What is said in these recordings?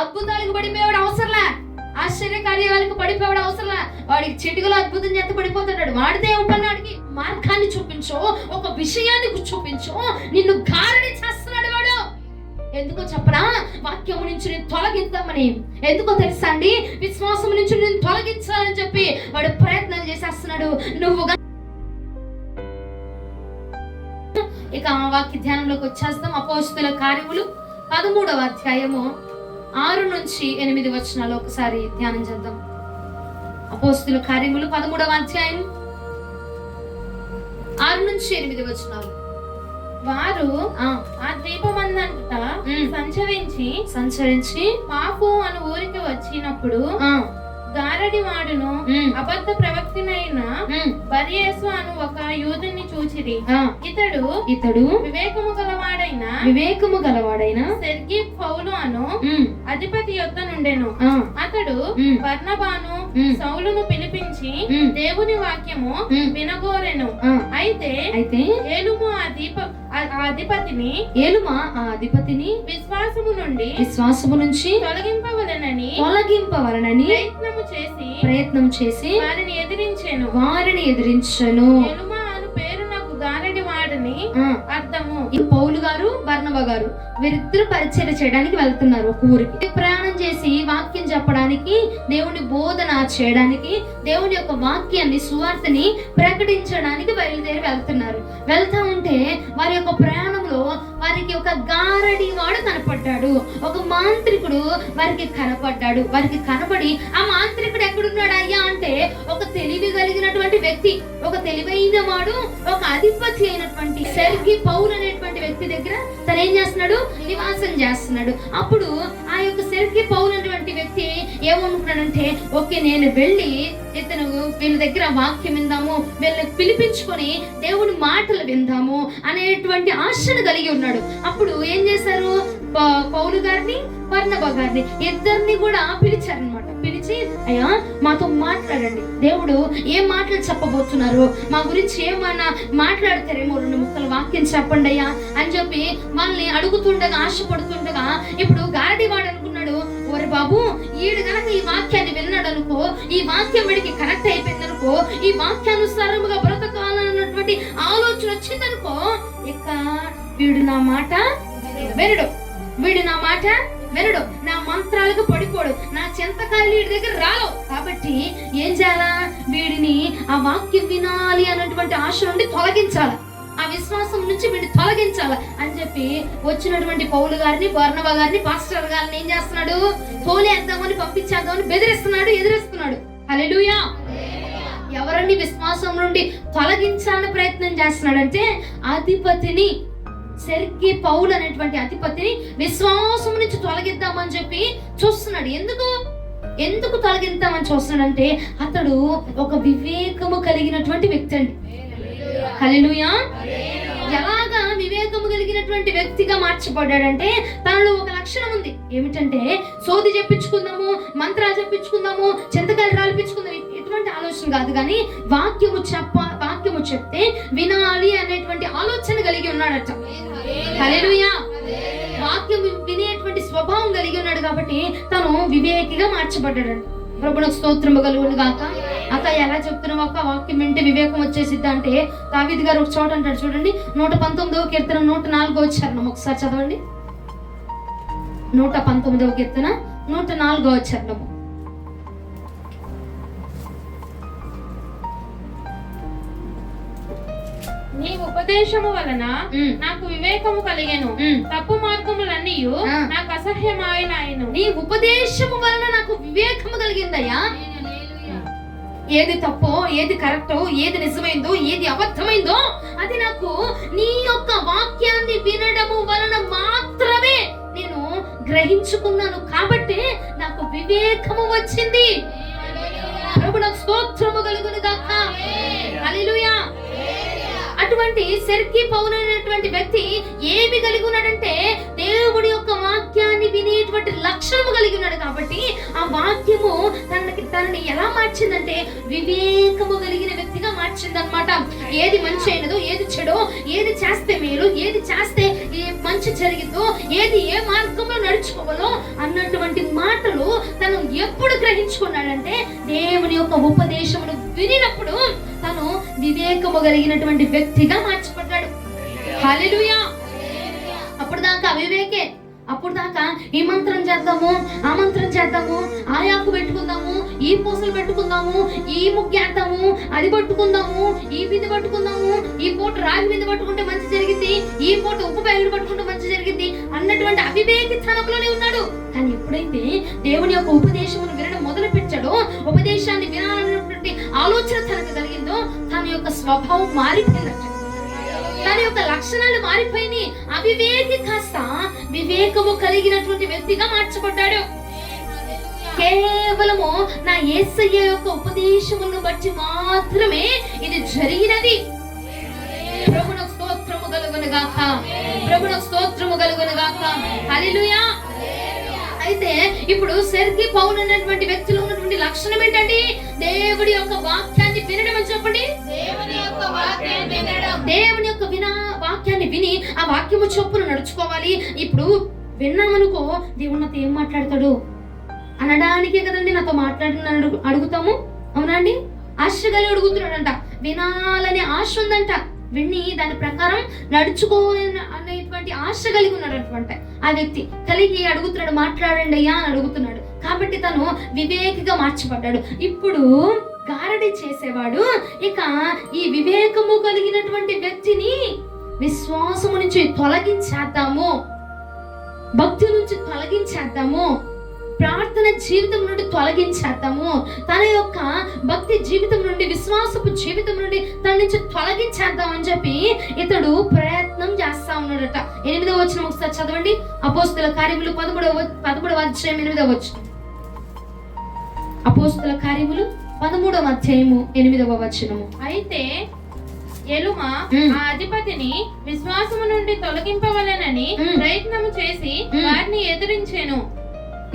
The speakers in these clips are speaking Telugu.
అద్భుతాలకు పడిపోయేవాడు అవసరంలా, ఆశ్చర్య కార్యాలకు పడిపోయాడు అవసరంలా. వాడికి చిటికలో అద్భుతం చేత పడిపోతాడు. వాడితే ఉపన్నాడికి మార్గాన్ని చూపించో, ఒక విషయాన్ని చూపించో, నిన్ను గారడి చేస్తున్నాడు వాడు. ఎందుకో చెప్పరా? వాక్యం నుంచి నేను తొలగిద్దామని. ఎందుకో తెలుసా అండి? విశ్వాసం నుంచి నేను తొలగించాలని చెప్పి వాడు ప్రయత్నం చేసేస్తున్నాడు. నువ్వు ఇక వాక్య ధ్యానంలోకి వచ్చేస్తాం. అపోస్తుల కార్యములు 13వ అధ్యాయము 6 నుంచి 8 వచనాలు ఒకసారి ధ్యానం చేద్దాం. అపోస్తుల కార్యములు 13వ అధ్యాయం 6 నుంచి 8 వచనాలు. వారు ఆ ద్వీపమందంట సంచరించి పాపు అను ఊరికి వచ్చినప్పుడు గారడి వాడును అబద్ధ ప్రవక్తనైన బర్యేసు అను ఒక యూదుని చూచిరి. ఇతడు వివేకము గలవాడైన సెర్గి పౌలు అను అధిపతి యొద్ద నుండెను. అతడు బర్నబాను సౌలును పిలిపించి దేవుని వాక్యము వినగోరెను. అయితే ఏలుము ఆ అధిపతిని విశ్వాసము నుంచి తొలగింపవలనని ప్రయత్నం చేసి వారిని ఎదిరించెను. ఎలుమా అను పేరు నాకు గారడి వాడని అర్థము. ఈ పౌలు గారు బర్నబా గారు వీరిద్దరు పరిచయం చేయడానికి వెళ్తున్నారు ఒక ఊరికి. ప్రయాణం చేసి వాక్యం చెప్పడానికి, దేవుని బోధన చేయడానికి, దేవుని యొక్క వాక్యాన్ని, సువార్తని ప్రకటించడానికి బయలుదేరి వెళ్తున్నారు. వెళ్తా ఉంటే వారి యొక్క ప్రయాణంలో వారికి ఒక గారడి వాడు కనపడ్డాడు. ఒక మాంత్రికుడు వారికి కనపడ్డాడు. వారికి కనపడి ఆ మాంత్రికుడు ఎక్కడున్నాడు అయ్యా అంటే, ఒక తెలివి కలిగినటువంటి వ్యక్తి, ఒక తెలివైన వాడు, ఒక అధిపతి అయినటువంటి సెర్గి పౌలు అనేటువంటి వ్యక్తి దగ్గర తను ఏం చేస్తున్నాడు? నివాసం చేస్తున్నాడు. అప్పుడు ఆ యొక్క సెర్గి పౌలు అనేటువంటి వ్యక్తి ఏమనుకున్నాడంటే, ఓకే నేను వెళ్ళి ఇతను వీళ్ళ దగ్గర వాక్యం విందాము, వీళ్ళని పిలిపించుకొని దేవుని మాటలు విందాము అనేటువంటి ఆశను కలిగి ఉన్నాడు. అప్పుడు ఏం చేశారు? పౌలు గారిని, బర్నబా గారిని ఇద్దరిని కూడా పిలిచారనమాట. పిలిచి, అయ్యా మాతో మాట్లాడండి, దేవుడు ఏం మాటలు చెప్పబోతున్నారు, మా గురించి ఏమన్నా మాట్లాడతారేమో, 2 ముక్కలు వాక్యం చెప్పండి అయ్యా అని చెప్పి వాళ్ళని అడుగుతుండగా, ఆశపడుతుండగా, ఇప్పుడు గారడివాడు అనుకున్నాడు, ఓరే బాబు ఈడు గనక ఈ వాక్యాన్ని విన్నాడు అనుకో, ఈ వాక్యం వీడికి కనెక్ట్ అయిపోయింది అనుకో, ఈ వాక్యానుసారముగా బ్రతకాలన్నటువంటి ఆలోచన వచ్చిందనుకో, ఇక వీడు నా మాట వినడు, నా మంత్రాలకు పడిపోడు, నా చింతకాయలు వీడి దగ్గర రావు. కాబట్టి ఏం చేయాలా? వీడిని ఆ వాక్యం వినాలి అన్నటువంటి ఆశ నుండి తొలగించాలి, ఆ విశ్వాసం నుంచి వీడిని తొలగించాలి అని చెప్పి వచ్చినటువంటి పౌలు గారిని, బర్నబా గారిని, పాస్టర్ గారిని ఏం చేస్తున్నాడు? తోలేద్దామని, పంపించేద్దామని ఎదిరిస్తున్నాడు. హల్లెలూయా! ఎవరిని విశ్వాసం నుండి తొలగించాలని ప్రయత్నం చేస్తున్నాడంటే, అధిపతిని, సెర్గి పౌలు అనేటువంటి అధిపతిని విశ్వాసం నుంచి తొలగిద్దామని చెప్పి చూస్తున్నాడు. ఎందుకు తొలగిద్దామని చూస్తున్నాడంటే, అతడు ఒక వివేకము కలిగినటువంటి వ్యక్తి అండి. హల్లెలూయా! ఎలాగా వివేకము కలిగినటువంటి వ్యక్తిగా మార్చబడ్డాడంటే, తనలో ఒక లక్షణం ఉంది. ఏమిటంటే, సోది చెప్పించుకుందాము, మంత్రాలు చెప్పించుకుందాము, చింతకాయలు రాల్పించుకుందాం, ఇటువంటి ఆలోచన కాదు, కానీ వాక్యము చెప్తే వినాలి అనేటువంటి ఆలోచన కలిగి ఉన్నాడట. హల్లెలూయా! వాక్యం వినేటువంటి స్వభావం కలిగి ఉన్నాడు. కాబట్టి తను వివేకిగా మార్చబడ్డాడంట. ప్రభువుకు స్తోత్రము కలుగును గాక. అక్క ఎలా చెప్తున్నావు అక్క, వాక్యం వింటే వివేకం వచ్చేసిద్దా అంటే, దావీదు గారు ఒక చోట అంటాడు చూడండి, 119వ కీర్తన 104వ చరణం ఒకసారి చదవండి. 119వ కీర్తన 104వ చరణము. నీ ఉపదేశము వలన నాకు వివేకము కలిగెను, తప్పు మార్గములన్నీ నాకు అసహ్యమాయనాయెను. నీ ఉపదేశము వలన నాకు వివేకము కలిగిందయ్యా. ఏది తప్పో, ఏది కరెక్టో, ఏది నిజమైందో, ఏది అబద్ధమైందో అది నాకు నీ యొక్క వాక్యాన్ని వినడము వలన మాత్రమే నేను గ్రహించుకున్నాను. కాబట్టి నాకు వివేకము వచ్చింది. ప్రభువుకు స్తోత్రము కలుగును గాక. హల్లెలూయా! అటువంటి సెర్గి పౌలు అనేటువంటి వ్యక్తి ఏమి కలిగి ఉన్నాడంటే, దేవుడి యొక్క వాక్యాన్ని వినేటువంటి లక్షణము కలిగి ఉన్నాడు. కాబట్టి ఆ వాక్యము తనని ఎలా మార్చిందంటే, వివేకము కలిగిన వ్యక్తిగా మార్చిందనమాట. ఏది మంచి అయినదో, ఏది చెడో, ఏది చేస్తే మేలు, ఏది చేస్తే మంచి జరిగిందో, ఏది ఏ మార్గంలో నడుచుకోవాలో అన్నటువంటి గ్రహించుకున్నాడంటే దేవుని యొక్క ఉపదేశమును వినినప్పుడు తను వివేకము కలిగినటువంటి వ్యక్తిగా మార్చబడ్డాడు. హల్లెలూయా. అప్పుడు దాకా అవివేకే. అప్పుడు దాకా ఈ మంత్రం చేద్దాము, ఆ మంత్రం చేద్దాము, ఆ యాకు పెట్టుకుందాము, ఈ పూసలు పెట్టుకుందాము, ఈ ముగ్గేద్దాము, అది పట్టుకుందాము, ఈ బిందె పట్టుకుందాము, ఈ పూట రాగి బిందె పట్టుకుంటే మంచి జరిగింది, ఈ పూట ఉప్పు ప్యాకెట్ పట్టుకుంటే మంచి జరిగింది అన్నటువంటి అవివేకితనంలోనే ఉన్నాడు. కానీ ఎప్పుడైతే దేవుని యొక్క ఉపదేశమును వినడం మొదలు పెట్టాడో, ఉపదేశాన్ని వినాలన్నటువంటి ఆలోచన తనకు కలిగిందో, తన యొక్క స్వభావం మారిపోయిందట. తన యొక్క లక్షణాలు మారిపోయి అవివేకి కాస్త వివేకము కలిగినటువంటి వ్యక్తిగా మార్చబడ్డాడు. కేవలము నా యేసయ్య యొక్క ఉపదేశమును బట్టి మాత్రమే ఇది జరిగినది. ప్రభువునకు స్తోత్రము కలుగును గాక, ప్రభువునకు స్తోత్రము కలుగును గాక. హల్లెలూయా. అయితే ఇప్పుడు సెర్గి పౌలు అన్నటువంటి వ్యక్తిలో ఉన్నటువంటి లక్షణం ఏంటండి? దేవుడి యొక్క వాక్యాన్ని వినడం అని చెప్పండి. దేవుని యొక్క వాక్యాన్ని విని ఆ వాక్యము చొప్పున నడుచుకోవాలి. ఇప్పుడు విన్నామనుకో, దేవుడు నాతో ఏం మాట్లాడతాడు అనడానికే కదండి నాతో మాట్లాడిన అడుగుతాము. అవునండి? ఆశ కలిగి అడుగుతున్నాడంట, వినాలనే ఆశ ఉందంట, విని దాని ప్రకారం నడుచుకోవాలని అనేటువంటి ఆశ కలిగి ఉన్నాడు. ఆ వ్యక్తి కలిగి అడుగుతున్నాడు, మాట్లాడండి అయ్యా అని అడుగుతున్నాడు. కాబట్టి తను వివేకిగా మార్చబడ్డాడు. ఇప్పుడు గారడి చేసేవాడు ఇక ఈ వివేకము కలిగినటువంటి వ్యక్తిని విశ్వాసము నుంచి తొలగించేద్దాము, భక్తి నుంచి తొలగించేద్దాము, ప్రార్థన జీవితం నుండి తొలగించేద్దాము, తన యొక్క భక్తి జీవితం నుండి, విశ్వాసపు జీవితం నుండి తన నుంచి తొలగించేద్దాం అని చెప్పి ఇతడు ప్రయత్నం చేస్తా ఉన్నాడట. 8వ వచనం ఒకసారి చదవండి. అపోస్తుల కార్యములు 13వ అధ్యాయం 8వ వచనం. అపోస్తుల కార్యములు 13వ అధ్యాయము 8వ వచనము. అయితే ఎలుమ ఆ అధిపతిని విశ్వాసము నుండి తొలగింపవలెనని ప్రయత్నము చేసి వారిని ఎదిరించెను.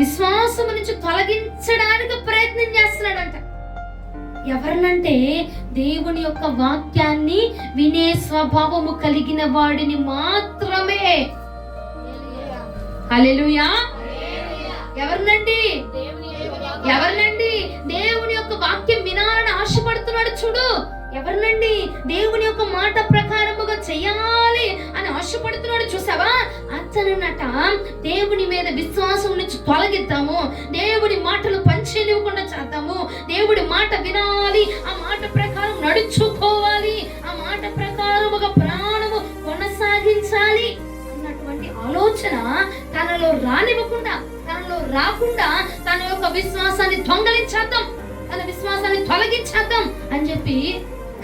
విశ్వాసము నుంచి తొలగించడానికి ప్రయత్నం చేస్తున్నాడంట. ఎవరినంటే దేవుని యొక్క వాక్యాన్ని వినే స్వభావము కలిగిన వాడిని మాత్రమే. హల్లెలూయా. ఎవరినండి? దేవుని యొక్క వాక్యం వినాలని ఆశపడుతున్నాడు చూడు. ఎవరినండి? దేవుని యొక్క మాట ప్రకారముగా చెయ్యాలి అని ఆశపడుతున్నాడు చూసావా? అతనట దేవుని మీద విశ్వాసం నుంచి తొలగిద్దాము, దేవుడి మాటలు పంచేనివ్వకుండా చేద్దాము, దేవుడి మాట వినాలి, ఆ మాట ప్రకారం నడుచుకోవాలి, ఆ మాట ప్రకారముగా ప్రాణము కొనసాగించాలి అన్నటువంటి ఆలోచన తనలో రానివ్వకుండా, తనలో రాకుండా తన యొక్క విశ్వాసాన్ని దొంగలించేద్దాం, తన విశ్వాసాన్ని తొలగించేద్దాం అని చెప్పి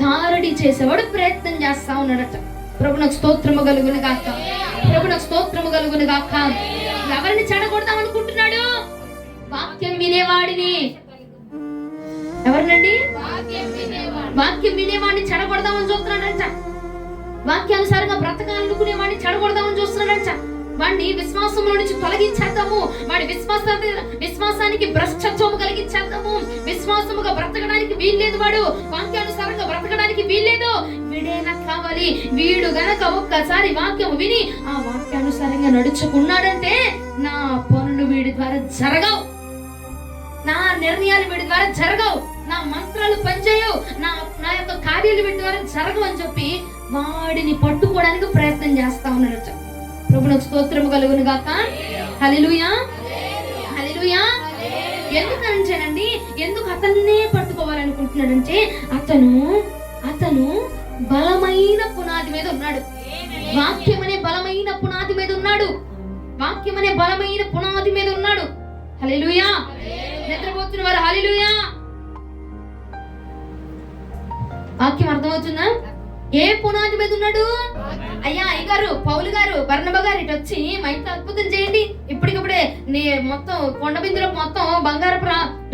గారడి చేసేవాడు ప్రయత్నం చేస్తా ఉన్నాడట. ప్రభువునకు స్తోత్రము కలుగును గాక, ప్రభువునకు స్తోత్రము కలుగును గాక. ఎవరిని చెడగొడదాం అనుకుంటున్నాడు? వాక్యం వినేవాడిని. ఎవరినండి? వాక్యం వినేవాడిని చెడగొడదామని చూస్తున్నాడంట. వాక్యానుసారంగా బ్రతకాలనుకునేవాడిని చెడగొడదామని చూస్తున్నాడంట. వాడిని విశ్వాసంలో నుంచి తొలగించేద్దాము, వాడి విశ్వాసానికి భ్రష్టత్వము కలిగించేద్దాము, విశ్వాసముగా బ్రతకడానికి వీల్లేదు, వాడు వాక్యానుసారంగా బ్రతకడానికి వీల్లేదు, వీడేనా కావాలి. వీడు గనక ఒక్కసారి వాక్యము విని ఆ వాక్యానుసారంగా నడుచుకున్నాడంటే నా పనులు వీడి ద్వారా జరగవు, నా నిర్ణయాలు వీడి ద్వారా జరగవు, నా మంత్రాలు పనిచేయవు, నా యొక్క కార్యాలు వీడి ద్వారా జరగవు అని చెప్పి వాడిని పట్టుకోవడానికి ప్రయత్నం చేస్తా ఉన్నాడట. ప్రభువునకు స్తోత్రము కలుగును గాక. హల్లెలూయా, హల్లెలూయా. ఎందుకంటేనండి, ఎందుకు అతన్నే పట్టుకోవాలనుకుంటున్నాడంటే అతను బలమైన పునాది మీద ఉన్నాడు. వాక్యం అనే బలమైన పునాది మీద ఉన్నాడు. వాక్యం అనే బలమైన పునాది మీద ఉన్నాడు. హల్లెలూయా. నిద్రపోతున్న వారు హల్లెలూయా. వాక్యం అర్థమవుతుందా? ఏ పునాది మీద ఉన్నాడు? అయ్యా అయ్యగారు, పౌలు గారు, బర్నబా గారు ఇటు వచ్చి మా ఇంట్లో అద్భుతం చేయండి, ఇప్పటికప్పుడే మొత్తం కొండ బిందులో మొత్తం బంగారపు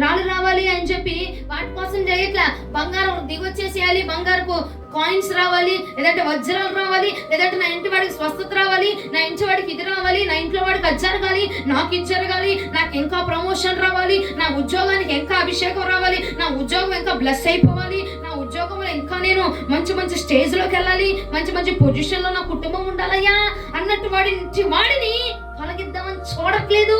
రాళ్ళు రావాలి అని చెప్పి వాటి కోసం చేయట్లా. బంగారం దిగొచ్చేసేయాలి, బంగారపు కాయిన్స్ రావాలి, లేదంటే వజ్రాలు రావాలి, లేదంటే నా ఇంటి వాడికి స్వస్థత రావాలి, నా ఇంటి వాడికి ఇది రావాలి, నా ఇంట్లో వాడికి అది జరగాలి, నాకు ఇది జరగాలి, నాకు ఇంకా ప్రమోషన్ రావాలి, నా ఉద్యోగానికి ఇంకా అభిషేకం రావాలి, నా ఉద్యోగం ఇంకా బ్లెస్ అయిపోవాలి, నా ఉద్యోగంలో ఇంకా నేను మంచి స్టేజ్ లోకి వెళ్ళాలి, మంచి పొజిషన్ లో నా కుటుంబం ఉండాలయ్యా అన్నట్టు వాడిని తొలగిద్దామని చూడట్లేదు.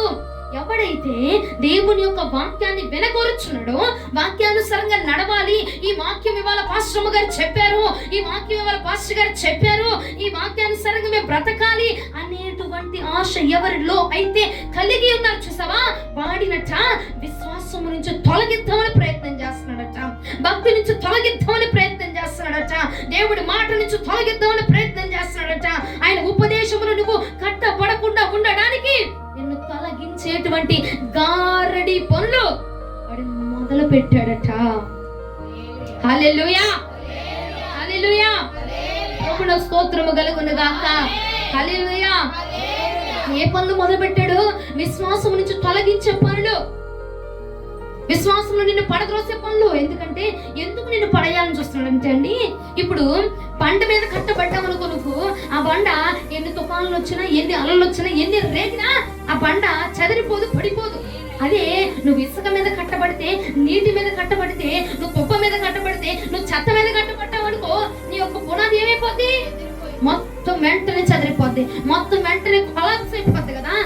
ఎవడైతే దేవుని యొక్క వాక్యాన్ని వినగోరుచున్నాడో, వాక్యానుసారంగా నడవాలి, ఈ వాక్యం ఇవాళ పాస్టర్ గారు చెప్పారు, ఈ వాక్యం ఇవాళ పాస్టర్ గారు చెప్పారు, ఈ వాక్యానుసారంగా మేము బ్రతకాలి అనేటువంటి ఆశ ఎవరిలో అయితే కలిగి ఉన్నారు చూసావా, వాడినట విశ్వాసం నుంచి తొలగిద్దామని ప్రయత్నం చేస్తున్నాడట, భక్తి నుంచి తొలగిద్దామని ప్రయత్నం చేస్తున్నాడట, దేవుడి మాట నుంచి తొలగిద్దామని ప్రయత్నం చేస్తున్నాడట. ఆయన ఉపదేశములు నువ్వు కట్టబడకుండా ఉండడానికి నిన్ను తొలగించేటువంటి గారడి పనులు వాడు మొదలు పెట్టాడట. హల్లెలూయా, హల్లెలూయా, ప్రభువుకు స్తోత్రము కలుగును గాక. హల్లెలూయా. ఏ పనులు మొదలు పెట్టాడు? విశ్వాసం నుంచి తొలగించే పనులు, విశ్వాసంలో నిన్ను పడద్రోసే పనులు. ఎందుకు నిన్ను పడేయాలని చూస్తున్నాడంటే అండి, ఇప్పుడు బండ మీద కట్టబడ్డామనుకో, నువ్వు ఆ బండ ఎన్ని తుఫాన్లు వచ్చినా, ఎన్ని అలలు వచ్చినా, ఎన్ని రేగినా ఆ బండ చెదిరిపోదు, పడిపోదు. అదే నువ్వు ఇసుక మీద కట్టబడితే, నీటి మీద కట్టబడితే, నువ్వు కుప్ప మీద కట్టబడితే, నువ్వు చెత్త మీద కట్టబడ్డావు అనుకో, నీ యొక్క పునాది ఏమైపోద్ది? మొత్తం వెంటనే చెదిరిపోద్ది, మొత్తం వెంటనే కొలాప్స్ అయిపోద్ది కదా.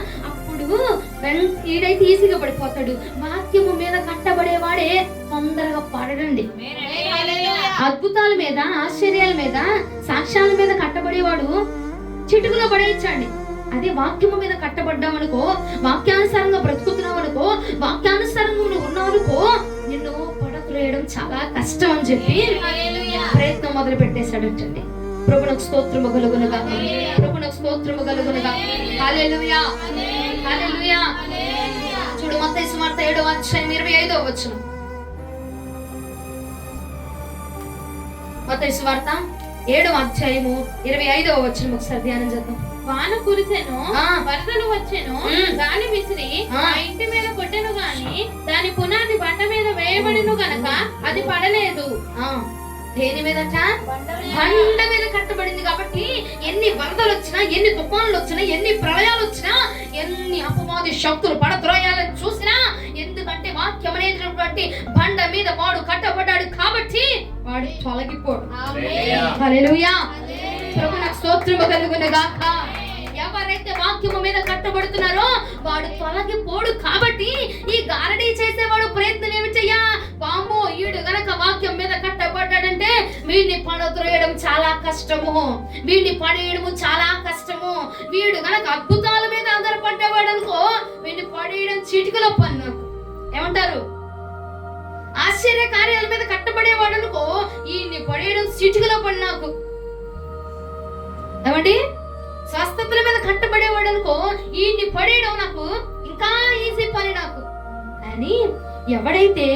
ఈడైతే ఈజీగా పడిపోతాడు. వాక్యము మీద కట్టబడేవాడే తొందరగా పడడండి. అద్భుతాల మీద, ఆశ్చర్యాల మీద, సాక్ష్యాల మీద కట్టబడేవాడు చిటుకులో పడేయచ్చండి. అదే వాక్యము మీద కట్టబడ్డామనుకో, వాక్యానుసారంగా బ్రతుకుతున్నావు అనుకో, వాక్యానుసారంగా నువ్వు ఉన్నావు అనుకో, నిన్ను పడత్రోయడం చాలా కష్టం అని చెప్పి ప్రయత్నం మొదలు పెట్టేశాడు అండి. ప్రభువుకు స్తోత్రము కలుగును గాక. ప్రభువుకు స్తోత్రము కలుగును గాక. హల్లెలూయా, హల్లెలూయా. చూడు మత్తయి సువార్త 7వ అధ్యాయం 25వ వచనం. మత్తయి సువార్త 7వ అధ్యాయము 25వ వచనం ఒకసారి ధ్యానం చేద్దాం. వాన కురిసెను, వరదలు వచ్చెను, గాలి విసిరి ఆ ఇంటి మీద కొట్టెను గాని దాని పునాది బండ మీద వేయబడిను గనక అది పడలేదు. దేని మీదట? బండ మీద కట్టబడింది కాబట్టి ఎన్ని వరదలు వచ్చినా, ఎన్ని తుఫాన్లు వచ్చినా, ఎన్ని ప్రళయాలు వచ్చినా, ఎన్ని అపవాది శక్తులు పడద్రోయాలని చూసినా, ఎందుకంటే వాక్యం అనేటువంటి బండ మీద వాడు కట్టబడ్డాడు కాబట్టి వాడు తొలగిపోడు. హల్లెలూయా. ప్రభువుకు స్తోత్రము కలుగును గాక. ఎవరైతే వాక్యము మీద కట్టబడుతున్నారో వాడు తొలగిపోడు కాబట్టి ఈ గారడీ చేసేవాడు ప్రయత్నం ఏమిటయ్యా? వామ్మో, ఈడు గనక వాక్యం మీద కట్టబడ్డాడంటే వీడిని పడద్రోయడం చాలా కష్టము, వీడిని పడేయడము చాలా కష్టము. వీడు గనక అద్భుతాల మీద ఆధారపడ్డవాడు అనుకో, వీడిని పడేయడం చిటికలో పన్ను. ఏమంటారు? ఆశ్చర్య కార్యాల మీద కట్టబడేవాడు అనుకో, ఈయన్ని పడేయడం చిటికలో పని. నాకు ఏమండి, స్వస్థతల మీద కట్టబడేవాడు అనుకో, ఈయన్ని పడేయడం నాకు ఇంకా ఈజీ పని నాకు. కానీ ఎవడైతే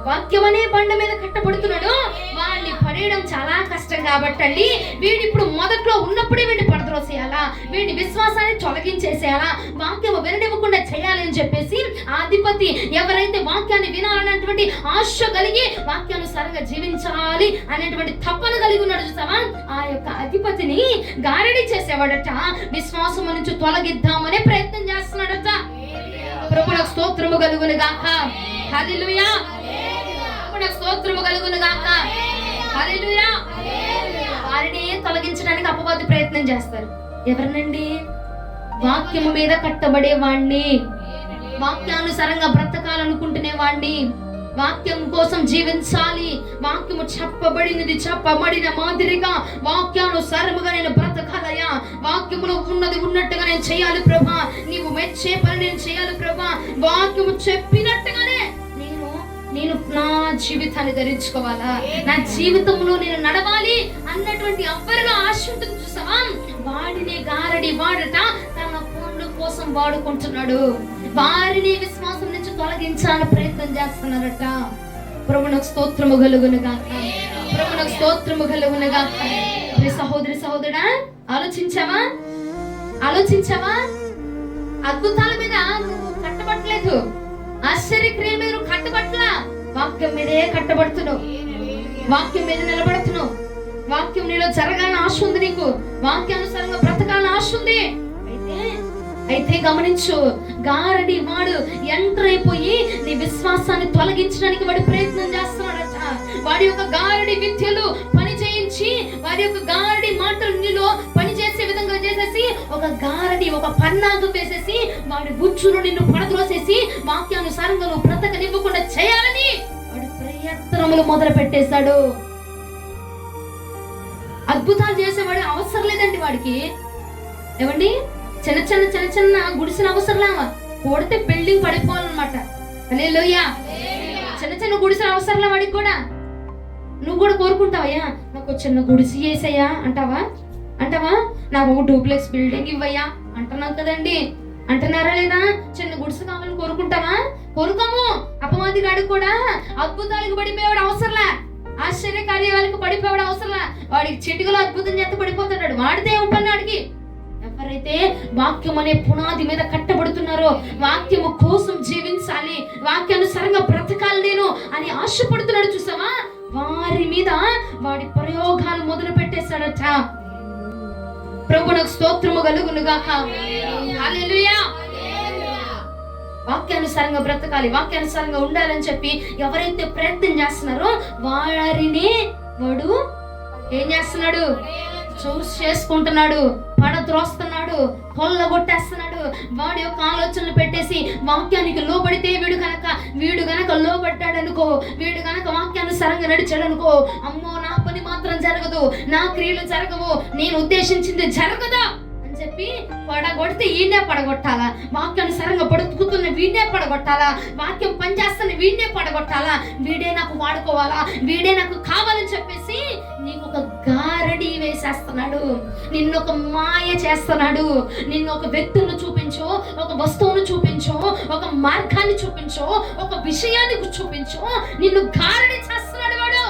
వాక్యం అనే బండ మీద కట్టబడుతున్నాడో వాడిని పడేయడం చాలా కష్టం కాబట్టి అండి, వీడి ఇప్పుడు మొదట్లో ఉన్నప్పుడే వీడిని పడద్రోసేయాలా, వీడి విశ్వాసాన్ని తొలగించేసేయాలా, వాక్యం విననివ్వకుండా చేయాలని చెప్పేసి ఆ అధిపతి ఎవరైతే వాక్యాన్ని వినాలన్నటువంటి ఆశ కలిగి వాక్యానుసారంగా జీవించాలి అనేటువంటి తపన కలిగి ఉన్నాడు చూసావా, ఆ యొక్క అధిపతిని గారడీ చేసేవాడట, విశ్వాసం నుంచి తొలగిద్దామనే ప్రయత్నం చేస్తున్నాడట. ప్రభువుకు స్తోత్రము కలుగును గాక. హల్లెలూయా. ప్రభువుకు స్తోత్రము కలుగును గాక. హల్లెలూయా. వారిని తొలగించడానికి అపవాది ప్రయత్నం చేస్తారు. ఎవరినండి? వాక్యము మీద కట్టబడే వాణ్ణి, వాక్యానుసారంగా బ్రతకాలనుకుంటునే వాణ్ణి, వాక్యం కోసం జీవించాలి, వాక్యము చెప్పబడిన మాదిరిగా వాక్యానుసారముగా నేను బ్రతకాలయ్యా, వాక్యములో ఉన్నది ఉన్నట్టుగా నేను చేయాలి ప్రభా, నీవు మెచ్చే పని నేను చేయాలి ప్రభా, వాక్యము చెప్పినట్టుగానే నేను నా జీవితాన్ని ధరించుకోవాలా, నా జీవితంలో నేను నడవాలి అన్నటువంటి ఎవరిలో ఆశ ఉంటుంది చూసావా, వాడిని గారడి వాడట తన పనుల కోసం వాడుకుంటున్నాడు. వారిని విశ్వాసం నుంచి తొలగించాలని ప్రయత్నం చేస్తున్నారట. ప్రభువుకు స్తోత్రము కలుగును గాక. ప్రభువుకు స్తోత్రము కలుగును గాక. సహోదరి సహోదరుడా, ఆలోచించావా? అద్భుతాల మీద నువ్వు కట్టబట్టలేదు, ఆశ్చర్యక్రియల మీద నువ్వు కట్టబట్టలా, వాక్యం మీదే కట్టబడుతున్నావు, వాక్యం మీద నిలబడుతున్నావు, వాక్యం నీలో జరగాలని ఆశ ఉంది, నీకు వాక్యానుసారంగా బ్రతకాలని ఆశ ఉంది. అయితే గమనించు, గారడి వాడు ఎంటర్ అయిపోయి నీ విశ్వాసాన్ని తొలగించడానికి వాడు ప్రయత్నం చేస్తున్నాడట. వాడి యొక్క గారడి విద్యలు పని చేయించి, వాడి యొక్క గారడి మాటలు నీలో పని చేసే విధంగా చేసేసి ఒక గారడి, ఒక పన్నాగం వేసేసి వాడి బుచ్చును నిన్ను పడద్రోసేసి వాక్యానుసారంగా నువ్వు బ్రతకనివ్వకుండా చేయాలని వాడు ప్రయత్నములు మొదలు పెట్టేశాడు. అద్భుతాలు చేసేవాడు అవసరం లేదండి వాడికి. ఏమండి, చిన్న చిన్న చిన్న చిన్న గుడిసిన అవసరంలా, కొడితే బిల్డింగ్ పడిపోవాలన్నమాట. హల్లెలూయా. చిన్న చిన్న గుడిసిన అవసరంలా వాడికి కూడా. నువ్వు కూడా కోరుకుంటావయ్యా, నాకు చిన్న గుడిసి వేసయ్యా అంటావా? నాకు ఒక డూప్లెక్స్ బిల్డింగ్ ఇవ్వయ్యా అంటున్నావు కదండి. అంటున్నారా లేదా? చిన్న గుడిసె కావాలని కోరుకుంటావా? కోరుకోము. అపవాది గాడు కూడా అద్భుతాలకు పడిపోయేవాడు అవసరంలా, ఆశ్చర్య కార్యాలకు పడిపోయేవాడు అవసరంలా. వాడికి చిటికలో అద్భుతం చేత పడిపోతున్నాడు. వాడితే ఉపన్నాడికి. ఎవరైతే వాక్యం అనే పునాది మీద కట్టబడుతున్నారో, వాక్యము కోసం జీవించాలి, వాక్యానుసారంగా బ్రతకాలి నేను అని ఆశపడుతున్నాడు చూసావా, వారి మీద వాడి ప్రయోగాలు మొదలు పెట్టేశాడట. ప్రభువునకు స్తోత్రము కలుగును గాక. హల్లెలూయా. వాక్యానుసారంగా బ్రతకాలి, వాక్యానుసారంగా ఉండాలని చెప్పి ఎవరైతే ప్రయత్నం చేస్తున్నారో వారిని వాడు ఏం చేస్తున్నాడు? చూస్ చేసుకుంటున్నాడు, పడద్రోస్తున్నాడు, కొల్లగొట్టేస్తున్నాడు. వాడి యొక్క ఆలోచనలు పెట్టేసి వాక్యానికి లోబడితే వీడు గనక లోబడ్డాడు అనుకో, వీడు గనక వాక్యానుసారంగా నడిచాడు అనుకో, అమ్మో నా పని మాత్రం జరగదు, నా క్రియలు జరగవు, నేను ఉద్దేశించింది జరగదా అని చెప్పి పడగొడితే వీడినే పడగొట్టాలా, వాక్యానుసారంగా పడుకుతున్న వీడినే పడగొట్టాలా, వాక్యం పనిచేస్తున్న వీడినే పడగొట్టాలా, వీడే నాకు వాడుకోవాలా, వీడే నాకు కావాలని చెప్పేసి నీకు ఒక గారడి వేసేస్తున్నాడు, నిన్ను ఒక మాయ చేస్తున్నాడు. నిన్ను ఒక వ్యక్తిని చూపించో, ఒక వస్తువును చూపించో, ఒక మార్గాన్ని చూపించో, ఒక విషయాన్ని చూపించో నిన్ను గారడి చేస్తున్నాడు వాడు.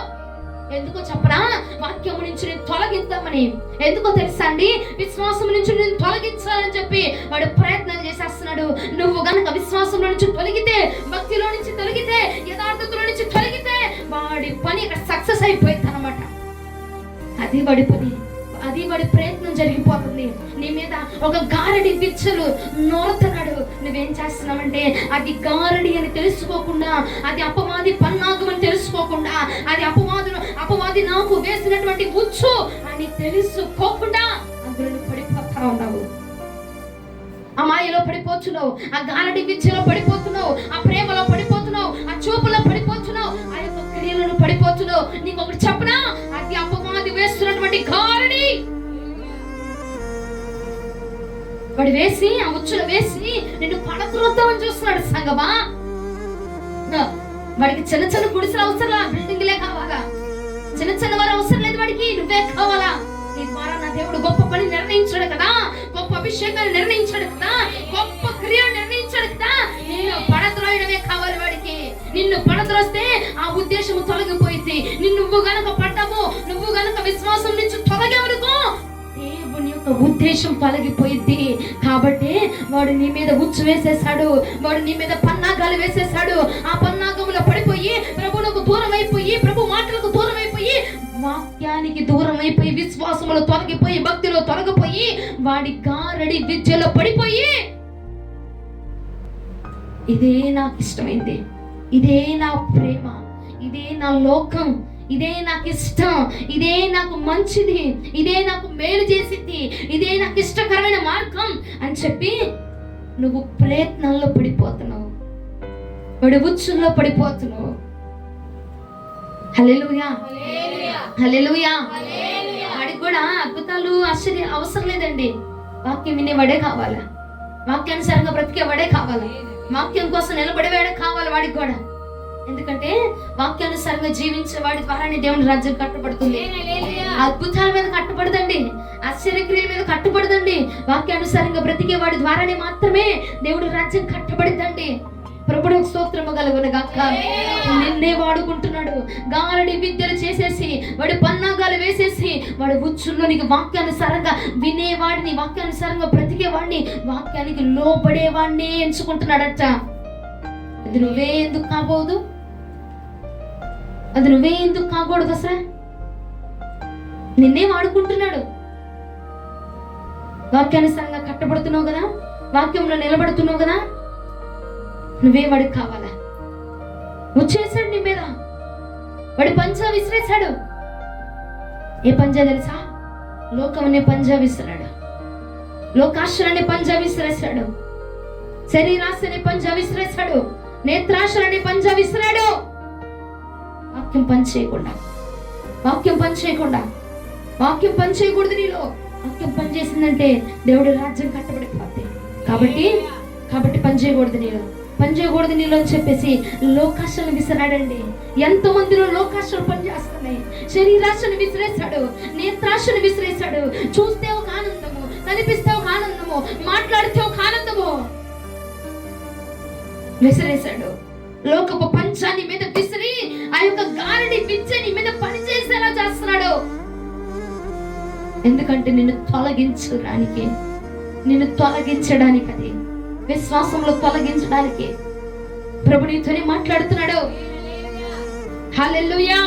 ఎందుకో చెప్పరా? వాక్యము నుంచి నేను తొలగిద్దామని. ఎందుకో తెలుసా అండి? విశ్వాసం నుంచి నేను తొలగించాలని చెప్పి వాడు ప్రయత్నం చేసేస్తున్నాడు. నువ్వు గనక విశ్వాసంలో నుంచి తొలగితే, భక్తిలో నుంచి తొలగితే, యథార్థతలో నుంచి తొలగితే వాడి పని ఇక్కడ సక్సెస్ అయిపోయింది అనమాట. అది వాడి పని, అది వాడి ప్రయత్నం జరిగిపోతుంది. నీ మీద ఒక గారడి విచ్చలు నోరుతున్నాడు. నువ్వేం చేస్తున్నావంటే అది గారడి అని తెలుసుకోకుండా, అది అపవాది పన్నాగం అని తెలుసుకోకుండా, అది అపవాది నాకు వేసినటువంటి ఉచ్చు అని తెలుసుకోకుండా అందులో పడిపోతా ఉన్నావు. ఆ మాయలో పడిపోతున్నావు, ఆ గారడి విచ్చలో పడిపోతున్నావు, ఆ ప్రేమలో పడిపోతున్నావు, ఆ చూపులో పడిపోతున్నావు, ఆ యొక్క క్రియలను పడిపోతున్నావు. నీకు ఒకటి చెప్పనా? అది అపవాది వేస్తున్నటువంటి గారడి. వాడు వేసి, ఆ ఉచ్చులు వేసి నిన్ను పడద్రోద్దామని చూస్తున్నాడు సంగమా. వాడికి చిన్న చిన్న గుడిసెలు అవసరంలా, బిల్డింగ్లే కావాలా, చిన్న చిన్న వారు అవసరం లేదు వాడికి, నువ్వే కావాలా. నీ ద్వారా నా దేవుడు గొప్ప పని నిర్ణయించాడు కదా, గొప్ప అభిషేకాన్ని నిర్ణయించాడు కదా, గొప్ప క్రియలు నిర్ణయించాడు కదా. నిన్ను పడద్రోయడమే కావాలి వాడికి. నిన్ను పడద్రోస్తే ఆ ఉద్దేశము తొలగిపోయింది. నువ్వు గనక పడ్డావు, నువ్వు గనక విశ్వాసం నుంచి తొలగేవనుకో, దేవుని యొక్క ఉద్దేశం తొలగిపోయింది. కాబట్టి వాడు నీ మీద ఉచ్చు వేసేసాడు, వాడు నీ మీద పన్నాగాలు వేసేసాడు. ఆ పన్నాగములో పడిపోయి ప్రభువులకు దూరం అయిపోయి, ప్రభు మాటలకు దూరం అయిపోయి, వాక్యానికి దూరం అయిపోయి, విశ్వాసములో తొలగిపోయి, భక్తిలో తొలగిపోయి, వాడి గారడి విద్యలో పడిపోయి, ఇదే నాకు ఇష్టమైంది, ఇదే నా ప్రేమ, ఇదే నా లోకం, ఇదే నాకు ఇష్టం, ఇదే నాకు మంచిది, ఇదే నాకు మేలు చేసింది, ఇదే నాకు ఇష్టకరమైన మార్గం అని చెప్పి నువ్వు ప్రయత్నాల్లో పడిపోతున్నావు, వాడి ఉచ్చుల్లో పడిపోతున్నావు. హల్లెలూయా, హల్లెలూయా. వాడికి కూడా అద్భుతాలు ఆశ్చర్య అవసరం లేదండి. వాక్యం వినేవాడే కావాలా, వాక్యానుసారంగా బ్రతికేవాడే కావాలా, వాక్యం కోసం నిలబడేవాడే కావాలి వాడికి కూడా. ఎందుకంటే వాక్యానుసారంగా జీవించే వాడి ద్వారానే దేవుని రాజ్యం కట్టబడుతుంది. అద్భుతాల మీద కట్టబడదండి, ఆశ్చర్యక్రియల మీద కట్టబడదండి. వాక్యానుసారంగా బ్రతికే వాడి ద్వారానే మాత్రమే దేవుడి రాజ్యం కట్టబడిద్దండి. ప్రభువుకు స్తోత్రము కలుగును గాక. నిన్నే వాడుకుంటున్నాడు. గారడి విద్యలు చేసేసి, వాడు పన్నాగాలు వేసేసి, వాడు ఉచ్చుల్లో నీకు వాక్యానుసారంగా వినేవాడిని, వాక్యానుసారంగా బ్రతికేవాడిని, వాక్యానికి లోబడేవాడిని ఎంచుకుంటున్నాడట. అది నువ్వే ఎందుకు కాబోదు? అది నువ్వే ఎందుకు కాకూడదు? అసలు నిన్నే వాడుకుంటున్నాడు. వాక్యానుసారంగా కట్టబడుతున్నావు కదా, వాక్యంలో నిలబడుతున్నావు కదా, నువ్వే వాడికి కావాలా? వచ్చేసాడు నీ మీద, వాడి పంజా విసిరేశాడు. ఏ పంజా తెలుసా? లోకం అనే పంజా విసిరాడు. లోకాశలని పంజా విసిరేశాడు, శరీరాశని పంజా విసిరేశాడు, నేత్రాశలని పంజా విసిరాడు. వాక్యం పని చేయకుండా, వాక్యం పని చేయకుండా, వాక్యం పని చేయకూడదు నీలో. వాక్యం పని చేసిందంటే దేవుడి రాజ్యం కట్టబడిపోద్ది. కాబట్టి పని చేయకూడదు నీలో, పని చేయకూడదు నీలో అని చెప్పేసి లోకాశలను విసిరాడండి. ఎంతో మందిలో లోకాశలు పనిచేస్తున్నాయి. శరీరాశను విసిరేశాడు, నేత్రాశను విసిరేశాడు. చూస్తే ఒక ఆనందము, కనిపిస్తే ఒక ఆనందము, మాట్లాడితే ఒక ఆనందము విసిరేశాడు. లోకపు పంచాన్ని మీద విసిరి ఆ యొక్క గాలిని విచ్చని మీద పని చేసేలా చేస్తున్నాడు. ఎందుకంటే నిన్ను తొలగించడానికి, అది విశ్వాసంలో తొలగించడానికి ప్రభు నీతోనే మాట్లాడుతున్నాడు. హల్లెలూయా,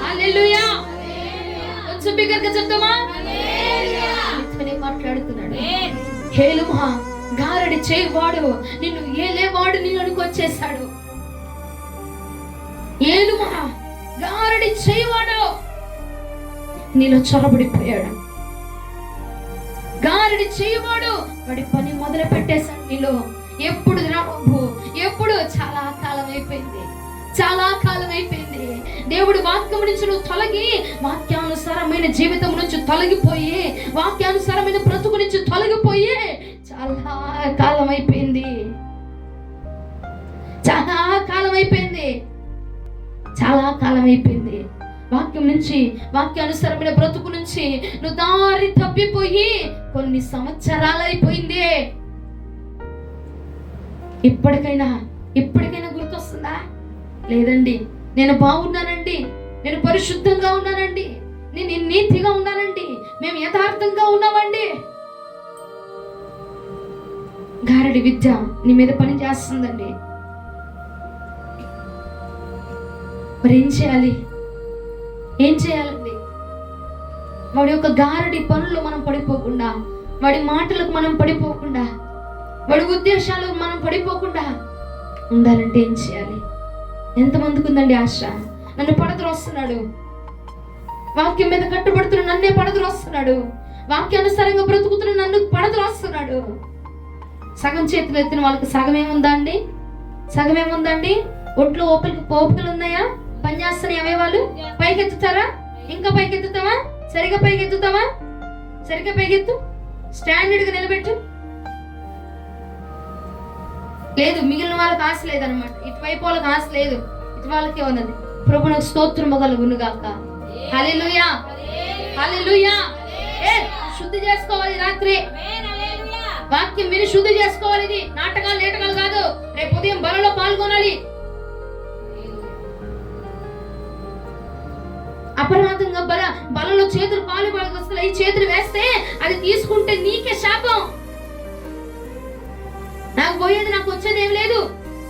హల్లెలూయా. కొంచెం బిగ్గరగా చెప్తామా? నీతోనే మాట్లాడుతున్నాడు. హేలుమా, గారడి చేయవాడు, నిన్ను ఏలేవాడు నిన్నుకు వచ్చేసాడు. ఏలుమా, గారడి చేయవాడు నీలో చొరబడిపోయాడు. గారడి చేయవాడు వాడి పని మొదలు పెట్టేశాడు నీలో. ఎప్పుడు రా బాబు, ఎప్పుడు? చాలా కాలం అయిపోయింది, చాలా కాలం అయిపోయింది. దేవుడి వాక్యం నుంచి నువ్వు తొలగి, వాక్యానుసారమైన జీవితం నుంచి తొలగిపోయి, వాక్యానుసారమైన బ్రతుకు నుంచి తొలగిపోయి చాలా కాలం అయిపోయింది, చాలా కాలం అయిపోయింది, చాలా కాలం అయిపోయింది. వాక్యం నుంచి, వాక్యానుసారమైన బ్రతుకు నుంచి నువ్వు దారి తప్పిపోయి కొన్ని సంవత్సరాలు అయిపోయింది. ఇప్పటికైనా గుర్తొస్తుందా? లేదండి, నేను బాగున్నానండి, నేను పరిశుద్ధంగా ఉన్నానండి, నేను నీతిగా ఉన్నానండి, మేము యథార్థంగా ఉన్నామండి. గారడి విద్య నీ మీద పని చేస్తుందండి. మరి ఏం చేయాలండి? వాడి యొక్క గారడి పనులు మనం పడిపోకుండా, వాడి మాటలకు మనం పడిపోకుండా, వాడి ఉద్దేశాలకు మనం పడిపోకుండా ఉండాలంటే ఏం చేయాలి? ఎంతమందికి ఉందండి ఆశ? నన్ను పడద్రోస్తున్నాడు, వాక్యం మీద కట్టుబడుతున్న నన్నే పడద్రోస్తున్నాడు, వాక్యానుసారంగా బ్రతుకుతున్న నన్ను పడద్రోస్తున్నాడు. సగం చేతులు ఎత్తిన వాళ్ళకి సగమేముందండి? ఒంట్లో పోపుకలు ఉన్నాయా? పనిచేస్తాయి అవయవాలు. పైకెత్తుతారా? ఇంకా పైకెత్తుతావా? సరిగా పైకెత్తుతావా? సరిగా పైకెత్తు, స్టాండర్డ్ గా నిలబెట్టు. లేదు, మిగిలిన వాళ్ళకి ఆశ లేదనమాట. ఇటువైపు వాళ్ళకి ఆశ లేదు, ఇటు వాళ్ళకే ఉన్నది. ప్రభువునకు స్తోత్రము కలుగును గాక. హల్లెలూయా, హల్లెలూయా. శుద్ధి చేసుకోవాలి. రాత్రి వాక్యం విని శుద్ధి చేసుకోవాలి. ఇది నాటకాలు కాదు. రేపు ఉదయం బలలో పాల్గొనాలి. అపరాధంగా బలలో చేతులు కాలు వస్తున్నాయి, ఈ చేతులు వేస్తే అది తీసుకుంటే నీకే శాపం. నాకు పోయేది, నాకు వచ్చేది ఏం లేదు.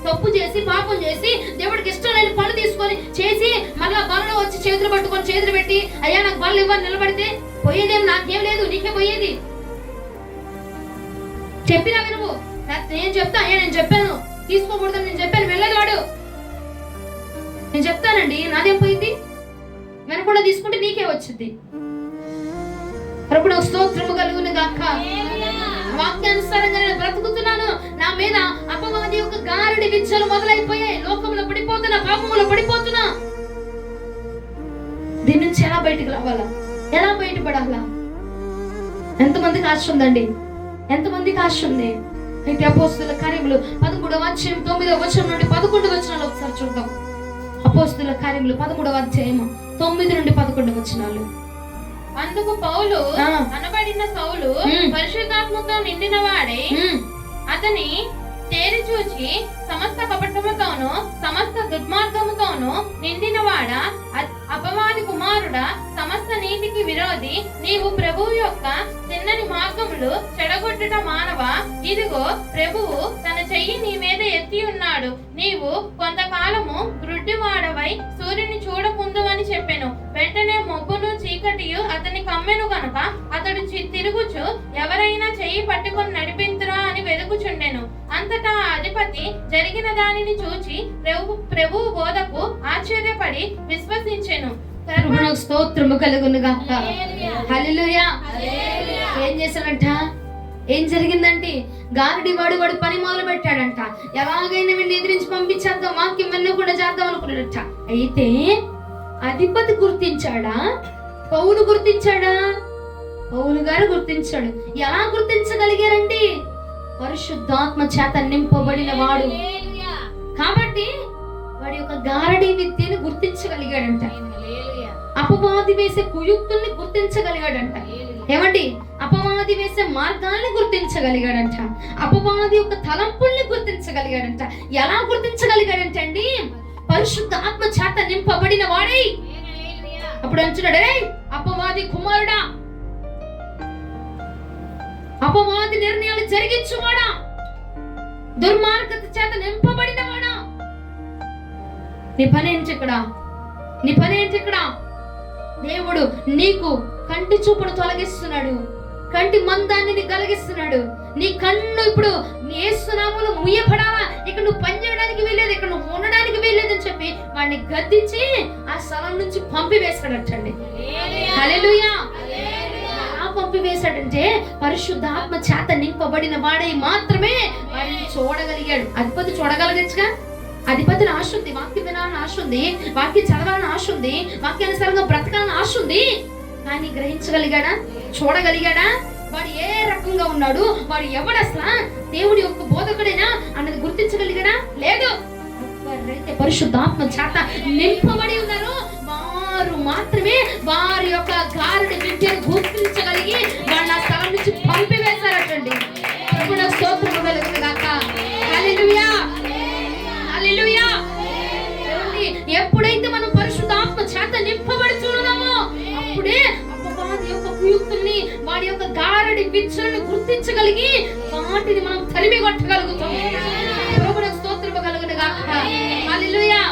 తప్పు చేసి, పాపం చేసి, దేవుడికి ఇష్టం లేని పనులు తీసుకొని చేసి, మళ్ళా బలలో వచ్చి చేతులు పట్టుకొని చేతులు పెట్టి, అయ్యా నాకు బలు ఇవ్వని నిలబడితే పోయేదేం నాకేం లేదు, నీకే పోయేది. చెప్పినా వినువు. నేను చెప్తా, అయ్యా నేను చెప్పాను తీసుకోకూడదని, నేను చెప్పాను వెళ్ళదు వాడు. నేను చెప్తానండి, నాదేం పోయింది? వెనకుండా తీసుకుంటే నీకే వచ్చింది. ప్రభువునకు స్తోత్రము కలుగును గాక. వాక్యానుసారంగా నేను బ్రతుకుతున్నాను. నా మీద అపవాది యొక్క గారడి విచ్చలు మొదలైపోయాయి. లోకంలో పడిపోతున్నా, పాపంలో పడిపోతున్నా. దీని నుంచి ఎలా బయటకు రావాలా? ఎలా బయటపడాలా? ఎంతమందికి ఆశ ఉందండి? ఎంతమందికి ఆశ ఉంది? అయితే అపోస్తుల కార్యములు 13వ అధ్యాయం 9వ వచనం నుండి 11వ వచనాలు ఒకసారి చూద్దాం. అపోస్తుల కార్యములు 13వ అధ్యాయం 9 నుండి 11 వచనాలు. అందుకు పౌలు అనబడిన సౌలు పరిశుద్ధాత్మతో నిండిన వాడై అతని తేరి చూచి సమస్త కపటముతోను సమస్త దుర్మార్గముతోను నిండిన వాడ, అపవాది కుమారుడా, సమస్త నీతికి విరోధి, నీవు ప్రభువు యొక్క చిన్నని మార్గములు చెడగొట్టుట మానవా? ఇదిగో ప్రభువు తన చెయ్యి నీ మీద ఎత్తి ఉన్నాడు. నీవు కొంతకాలము గ్రుడ్డివాడవై సూర్యుని చూడకుందువని చెప్పెను. వెంటనే మొబ్బును చీకటియు అతని కమ్మెను గనుక అతడు తిరుగుచు ఎవరైనా చెయ్యి పట్టుకొని నడిపింతురా అని వెదుకుచుండెను. అంతటా అధిపతి జరిగిన దానిని చూచి ప్రభువు బోధకు ఆశ్చర్యపడి విశ్వసించెను. స్తోత్రము కలుగును గాక. హల్లెలూయా. ఏం చేశాడంట? ఏం జరిగిందంటే గారడి వాడు పని మొదలు పెట్టాడంట. ఎలాగైనా వీడిని ఎదిరించి పంపించేద్దాం, వాక్యం వినకుండా చేద్దాం అనుకున్నాడట. అయితే అధిపతి గుర్తించాడా, పౌలు గుర్తించాడా? పౌలు గారు గుర్తించాడు. ఎలా గుర్తించగలిగారండి? పరిశుద్ధాత్మ చేత నింపబడిన వాడు కాబట్టి వాడి యొక్క గారడి విద్యను గుర్తించగలిగాడంట. అపవాది వేసే కుయుక్తుల్ని గుర్తించగలిగాడంట. ఏమండి? అపవాది వేసే మార్గాల్ని గుర్తించగలిగాడంట. అపవాది యొక్క తలంపుల్ని గుర్తించగలిగాడంట. ఎలా గుర్తించగలిగాడంట అండి? పరిశుద్ధ ఆత్మ చేత నింపబడిన వాడై. అప్పుడు అంటున్నాడు, అపవాది కుమారుడా, అపవాది నిర్ణయాలు జరిగించువాడా, దుర్మార్గత చేత నింపబడిన వాడా, నీ పనేంటి ఇక్కడ? నీ పనేంటి ఇక్కడ? దేవుడు నీకు కంటి చూపును తొలగిస్తున్నాడు, కంటి మందాన్ని కలిగిస్తున్నాడు. నీ కన్ను ఇప్పుడు యేసు నామములో ముయ్యబడాలా, ఇక్కడ నువ్వు పని చేయడానికి వెళ్ళలేదు, ఇక్కడ నువ్వు ఉండడానికి వెళ్ళలేదని చెప్పి వాడిని గద్దించి ఆ స్థలం నుంచి పంపివేశాడటండి. హల్లెలూయా! పంపివేశాడంటే పరిశుద్ధాత్మ చేత నింపబడిన వాడై మాత్రమే వాడిని చూడగలిగాడు. అధిపతి చూడగలగచ్చుగా. అధిపతిని ఆశ ఉంది, వాక్యం వినాలని ఆశ ఉంది, వాక్యం చదవాలని ఆశ ఉంది, వాక్యానుసారంగా బ్రతకాలని ఆశ ఉంది. కానీ గ్రహించగలిగాడా? చూడగలిగాడా? వాడు ఏ రకంగా ఉన్నాడు, వాడు ఎవడు, అసలు దేవుడి యొక్క బోధకుడేనా అన్నది గుర్తించగలిగాడా? లేదు. ఎవరైతే పరిశుద్ధాత్మ చేత నింపబడి ఉన్నారో వారు మాత్రమే వారి యొక్క గారడి విద్యను గుర్తించగలిగి వాళ్ళ స్థలం నుంచి పంపివేశారటండి. స్తోత్రము కలుగును గాక. హల్లెలూయా! హల్లెలూయా! ఎప్పుడైతే మనం పరిశుద్ధాత్మ చేత నింపబడి చూడదామో అప్పుడే అపవాది యొక్క కుయుక్తుల్ని, వాడి యొక్క గారడి విద్యలను గుర్తించగలిగి వాటిని మనం తరిమి కొట్టగలుగుతాం. ప్రభువుకు స్తోత్రము కలుగును గాక. హల్లెలూయా!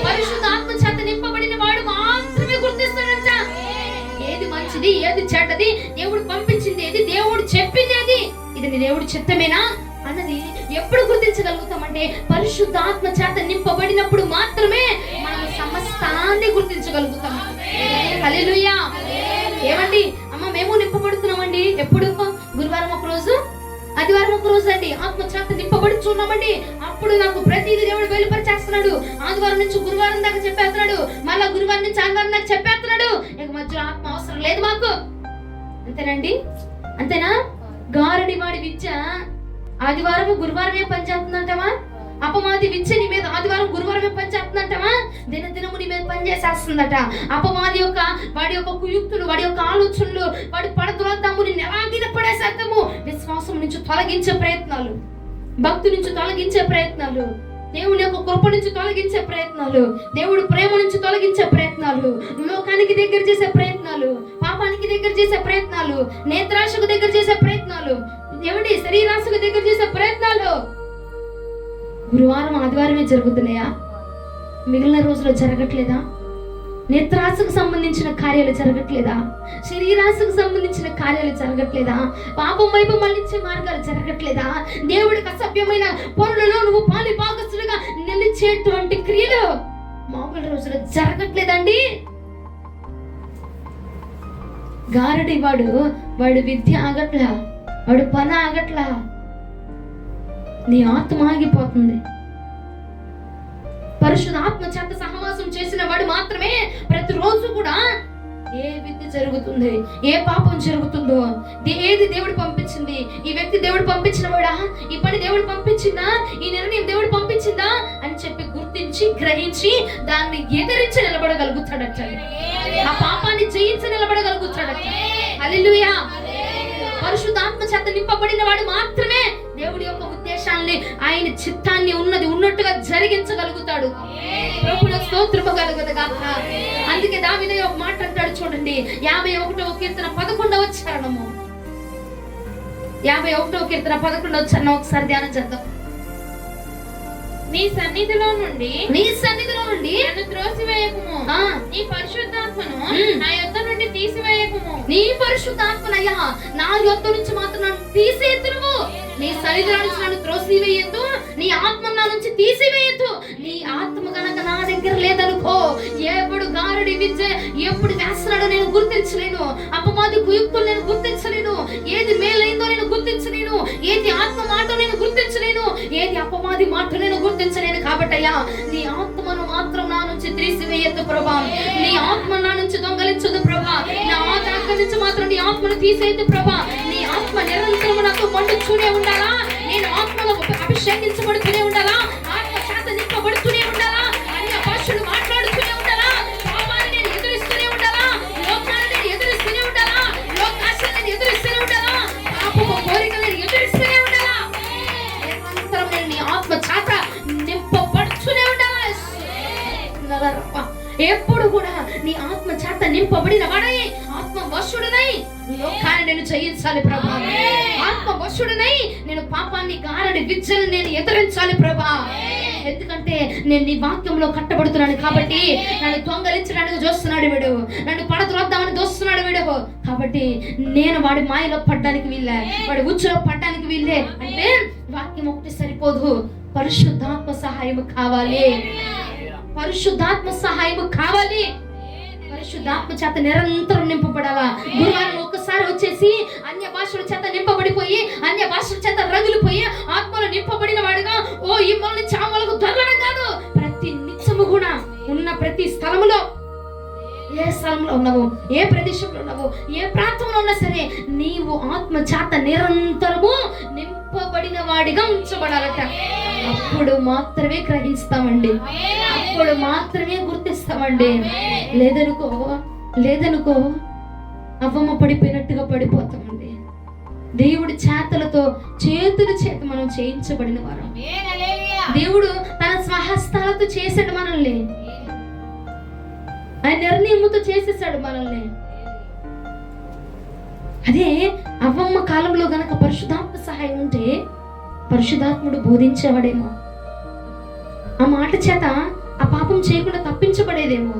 పరిశుద్ధాత్మ చేత నింపబడిన వాడు మాత్రమే గుర్తిస్తాడంట. ఏది మంచిది, ఏది చెడ్డది, దేవుడు పంపించింది ఏది, దేవుడు చెప్పింది ఏది, ఇది నీ దేవుడి చిత్తమేనా అన్నది ఎప్పుడు గుర్తించగలుగుతామంటే పరిశుద్ధాత్మ చేత నింపబడినప్పుడు మాత్రమే మనం సమస్తాన్ని గుర్తించగలుగుతాం. హల్లెలూయా! ఏమండి అమ్మ, మేము నింపబడుతున్నామండి. ఎప్పుడు? గురువారం ఒక రోజు, ఆదివారం ఒక రోజు అండి ఆత్మ చేత నింపబడి చూడమండి. అప్పుడు నాకు ప్రతిదీ దేవుడు వెలుపరిచేస్తున్నాడు. ఆదివారం నుంచి గురువారం దాకా చెప్పేస్తున్నాడు, మళ్ళా గురువారం నుంచి ఆదివారం దాకా చెప్పేస్తున్నాడు. ఇక మధ్యలో ఆత్మ అవసరం లేదు మాకు. అంతేనండి? అంతేనా? గారడి వాడి విద్య ఆదివారం గురువారమే పనిచేస్తుందంటావా? అపవాది విద్య నీ మీద ఆదివారం గురువారమే పనిచేస్తుందంటావా? దినదినము నీ మీద పనిచేసేస్తుందట. అపవాది యొక్క వాడి యొక్క కుయుక్తులు, వాడి యొక్క ఆలోచనలు, వాడి పడద్రోద్దాము, నిన్ను ఎలాగైనా పడేసేద్దాము, విశ్వాసం నుంచి తొలగించే ప్రయత్నాలు, భక్తి నుంచి తొలగించే ప్రయత్నాలు, దేవుని యొక్క కృప నుంచి తొలగించే ప్రయత్నాలు, దేవుడు ప్రేమ నుంచి తొలగించే ప్రయత్నాలు, లోకానికి దగ్గర చేసే ప్రయత్నాలు, పాపానికి దగ్గర చేసే ప్రయత్నాలు, నేత్రాశకు దగ్గర చేసే ప్రయత్నాలు, ఏమండి శరీరాశకు దగ్గర చేసే ప్రయత్నాలు గురువారం ఆదివారమే జరుగుతున్నాయా? మిగిలిన రోజుల్లో జరగట్లేదా? నేత్రాశకు సంబంధించిన కార్యాలు జరగట్లేదా? శరీరాశకు సంబంధించిన కార్యాలు జరగట్లేదా? పాపం వైపు మళ్ళించే మార్గాలు జరగట్లేదా? దేవుడికి అసభ్యమైన పనులలో నువ్వు పాలి భాగస్తులుగా నిలిచేటువంటి క్రియలు మామూలు రోజుల్లో జరగట్లేదండి. గారడి వాడు విద్య ఆగట్లా, వాడు పని ఆగట్లా, నీ ఆత్మ ఆగిపోతుంది. పరిశుద్ధాత్మ చేత సహవాసం చేసిన వాడు మాత్రమే ప్రతిరోజు కూడా ఏ విద్య జరుగుతుంది, ఏ పాపం జరుగుతుందో, ఏది దేవుడు పంపించింది, ఈ వ్యక్తి దేవుడు పంపించిన వాడా, ఈ పని దేవుడు పంపించిందా, ఈ నిర్ణయం దేవుడు పంపించిందా అని చెప్పి గుర్తించి గ్రహించి దాన్ని ఎదిరించి నిలబడగలుగుతాడట. ఆ పాపాన్ని జయించి నిలబడగలుగుతాడట. హల్లెలూయా! పరిశుద్ధాత్మ చేత నింపబడిన వాడు మాత్రమే దేవుడి యొక్క ఉద్దేశాన్ని, ఆయన చిత్తాన్ని ఉన్నది ఉన్నట్టుగా జరిగించగలుగుతాడు. ప్రభువుకు స్తోత్రము కలుగును గాక. అందుకే దావీదు ఒక మాట అంటాడు చూడండి, 51వ కీర్తన 11వ చరణము. 51వ కీర్తన 11వ చరణం ఒకసారి ధ్యానం చేద్దాం. నీ సన్నిధిలో నుండి నన్ను త్రోసివేయకుము, నీ పరిశుద్ధాత్మను నా యొద్ద నుండి తీసివేయకుము. నీ పరిశుద్ధాత్మనయ్యా నా యొద్ద నుంచి మాత్రం నన్ను తీసేతురువు. నీ సన్నిధిలో నుంచి నన్ను త్రోసివేయద్దు, నీ ఆత్మ నా నుంచి తీసివేయద్దు. నీ ఆత్మ కనుక నా దగ్గర లేదనుకో, ఎప్పుడు గారడి విద్య ఎప్పుడు వేస్తున్నాడో నేను గుర్తించలేను, అపవాది కుయుక్తులు నేను గుర్తించలేను, ఏది మేలైందో నేను గుర్తించలేను. అది మాట నేను గుర్తించలేను కాబట్టయ్యా నీ ఆత్మను మాత్రం నా నుంచి తీసివేయద్దు ప్రభా. నీ ఆత్మ నా నుంచి దొంగలించదు ప్రభా. నా ఆత్మ నుంచి మాత్రం నీ ఆత్మను తీసేయద్దు ప్రభా. నీ ఆత్మ నిరంతరం నాకు మండుతూనే ఉండాలా. నేను ఆత్మలో అభిషేకించబడుతూనే ఉండాలా. ఆత్మ చేత నింపబడుతూనే ఉండాలా. అన్య భాషలు మాట్లాడుతూనే ఉండాలా. పాపాన్ని నేను ఎదురిస్తూనే ఉండాలా. లోకాన్ని నేను ఎదురిస్తూనే ఉండాలా. లోకాశలు నేను ఎదురిస్తూనే ఉండాలా. పాపపు కోరికలు నేను ఎదురిస్తూనే ఉండాలా. నిరంతరం నేను నీ ఆత్మ చేత నింపబడుతూనే ఉండాలా. ఎప్పుడు కూడా నీ ఆత్మ చేత నింపబడిన వాడై ఆత్మ వశుడనై లోకాన్ని నేను జయించాలి ప్రభా. ఆత్మ వశుడనై నేను పాపాన్ని గారడి విద్యను నేను ఎదిరించాలి ప్రభా. ఎందుకంటే నేను నీ వాక్యంలో కట్టబడుతున్నాను కాబట్టి. నన్ను దొంగలించడానికి చూస్తున్నాడు వీడు, నన్ను పడద్రోద్దామని చూస్తున్నాడు వీడు. కాబట్టి నేను వాడి మాయలో పడ్డానికి వీళ్ళే, వాడి ఉచ్చులో పడ్డానికి వీళ్ళే. అంటే వాక్యం ఒకటి సరిపోదు, పరిశుద్ధాత్మ సహాయం కావాలి. పరిశుద్ధాత్మ సహాయం కావాలి. పరిశుద్ధాత్మ చేత నిరంతరం నింపబడాలా. గురువారం ఒక్కసారి వచ్చేసి అన్య భాషల చేత నింపబడిపోయి అన్య భాషల చేత రగిలిపోయి ఆత్మలో నింపబడిన వాడుగా ఓ ఇమ్మల్ని చామలకు దొరలడం కాదు. ప్రతి నిత్యము కూడా ఉన్న ప్రతి స్థలములో, ఏ స్థలంలో ఉన్నావు, ఏ ప్రదేశంలో ఉన్నావు, ఏ ప్రాంతంలో ఉన్నా సరే నీవు ఆత్మ చేత నిరంతరము నింపబడిన వాడిగా ఉంచబడాలట. అప్పుడు మాత్రమే గ్రహిస్తామండి, అప్పుడు మాత్రమే గుర్తిస్తామండి. లేదనుకో అవ్వమ్మ పడిపోయినట్టుగా పడిపోతామండి. దేవుడి చేతుల చేత మనం చేయించబడిన వారం. దేవుడు తన స్వహస్తాలతో చేసాడు మనల్ని. ఆయన నిర్ణయముతో చేసేసాడు మనల్ని. అదే అవ్వమ్మ కాలంలో గనక పరిశుద్ధాత్మ సహాయం ఉంటే పరిశుద్ధాత్ముడు బోధించేవాడేమో, ఆ మాట చేత ఆ పాపం చేయకుండా తప్పించబడేదేమో.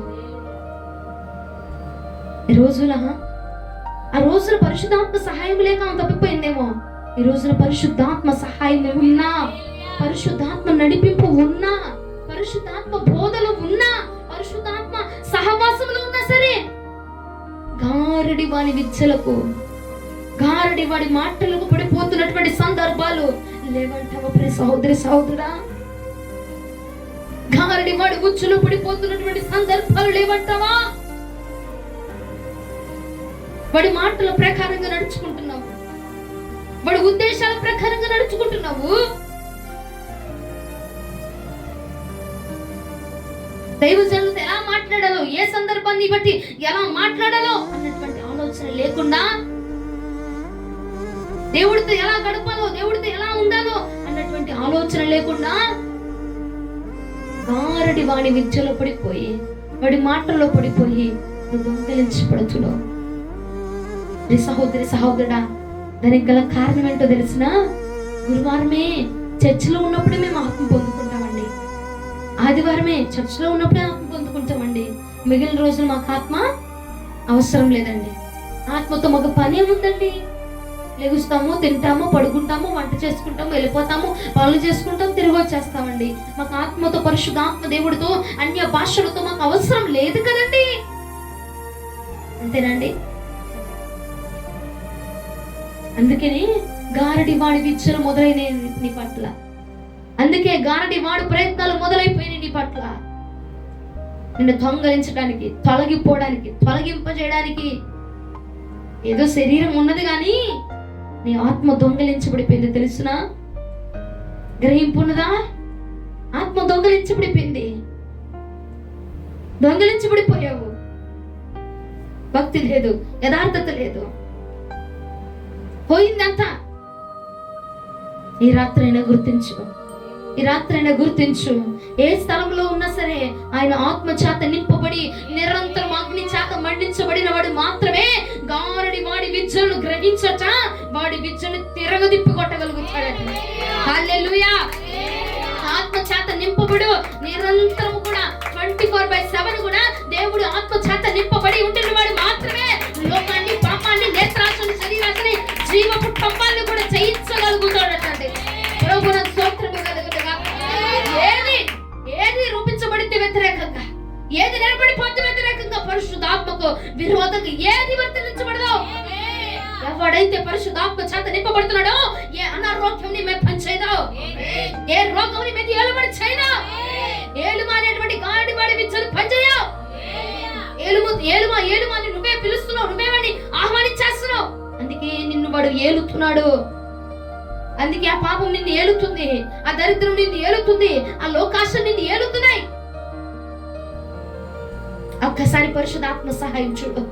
ఆ రోజున పరిశుద్ధాత్మ సహాయం లేక ఆమె తప్పిపోయిందేమో. ఈ రోజున పరిశుద్ధాత్మ సహాయం ఉన్నా, పరిశుద్ధాత్మ నడిపింపు ఉన్నా, పరిశుద్ధాత్మ బోధలు ఉన్నా, పరిశుద్ధాత్మ సహవాసములు ఉన్నా సరే గారడి వాడి విద్యలకు, గారడి వాడి మాటలకు పడిపోతున్నటువంటి సందర్భాలు లేవంటావా ప్రియ సహోదరి సహోదరా? గారడి వాడి ఉచ్చులో పడిపోతున్నటువంటి సందర్భాలు లేవంటావా? వాడి మాటల ప్రకారంగా నడుచుకుంటున్నావు, వాడి ఉద్దేశాల ప్రకారంగా నడుచుకుంటున్నావు. దైవజనులతో ఎలా మాట్లాడాలో, ఏ సందర్భాన్ని బట్టి ఎలా మాట్లాడాలో అన్నటువంటి ఆలోచన లేకుండా, దేవుడితో ఎలా గడపాలో, దేవుడితో ఎలా ఉండాలో అన్నటువంటి ఆలోచన లేకుండా గారడి వాడి విద్యలో పడిపోయి, వాడి మాటల్లో పడిపోయి నువ్వు దొంగలించబడుతున్నావు. సహోదరి సహోదరుడా, దానికి గల కారణం ఏంటో తెలిసిన? గురువారమే చర్చిలో ఉన్నప్పుడే మేము ఆత్మ పొందుకుంటామండి. ఆదివారమే చర్చిలో ఉన్నప్పుడే ఆత్మ పొందుకుంటామండి. మిగిలిన రోజులు మాకు ఆత్మ అవసరం లేదండి. ఆత్మతో మాకు పని ఏముందండి? లెగుస్తాము, తింటాము, పడుకుంటాము, వంట చేసుకుంటాము, వెళ్ళిపోతాము, పనులు చేసుకుంటాము, తిరిగి వచ్చేస్తామండి. మాకు ఆత్మతో, పరిశుద్ధాత్మ దేవుడితో, అన్య భాషలతో మాకు అవసరం లేదు కదండి. అంతేనండి. అందుకని గారడి వాడి విద్యలు మొదలైనవి నీ పట్ల. అందుకే గారడి వాడి ప్రయత్నాలు మొదలైపోయినాయి నీ పట్ల. నిన్ను దొంగలించడానికి, తొలగిపోవడానికి, తొలగింపజేయడానికి. ఏదో శరీరం ఉన్నది కానీ నీ ఆత్మ దొంగలించబడిపోయింది. తెలుసునా? గ్రహింపు ఉన్నదా? ఆత్మ దొంగలించబడిపోయింది. దొంగలించబడిపోయావు. భక్తి లేదు, యథార్థత లేదు, పోయిందంతా. ఈ రాత్రైనా గుర్తించు, ఈ రాత్రైనా గుర్తించు. ఏ స్థలంలో ఉన్నా సరే ఆయన ఆత్మ చేత నింపబడి నిరంతరం అగ్ని చేత మండించబడిన వాడు మాత్రమే గారడి వాడి విద్యలను గ్రహించట, వాడి విద్యను తిరగదిప్పి కొట్టగలుగుతాడట. హల్లెలూయా. ఆత్మ చేత నింపబడు నిరంతరం కూడా 24/7 కూడా దేవుడు ఆత్మ చేత నింపబడి ఉంటున్న వాడు మాత్రమే లోకాన్ని, పాపాన్ని, నేత్రాశని, శరీరాశని, జీవపు టంపాన్ని కూడా జయించగలుగుతాడటండి. ప్రభువున స్తోత్రము కలుగునుగా. ఏది రూపించబడితే వ్యతిరేకంగా, ఏది నిలబడిపోతే వ్యతిరేకంగా, పరిశుద్ధాత్మకు విరోధంగా ఏది వర్తించబడదో ఎవడైతే పరిశుద్ధాత్మ చేత నింపబడుతున్నాడో ఏ అనారోగ్యం నీ మీద పనిచేయదు, ఏ రోగం నీ మీద ఏలుబడి చేయదు, ఏలుమ అనేటువంటి గాడివాడి విద్యలు పనిచేయవు. ఏలుమా నువ్వే పిలుస్తున్నావు, నువ్వే వాడిని ఆహ్వానించేస్తున్నావు. అందుకే నిన్ను వాడు ఏలుతున్నాడు. అందుకే ఆ పాపం నిన్ను ఏలుతుంది, ఆ దరిద్రం నిన్ను ఏలుతుంది, ఆ లోకాశ నిన్ను ఏలుతున్నాయి. ఒక్కసారి పరిశుద్ధాత్మ సహాయం చూడు.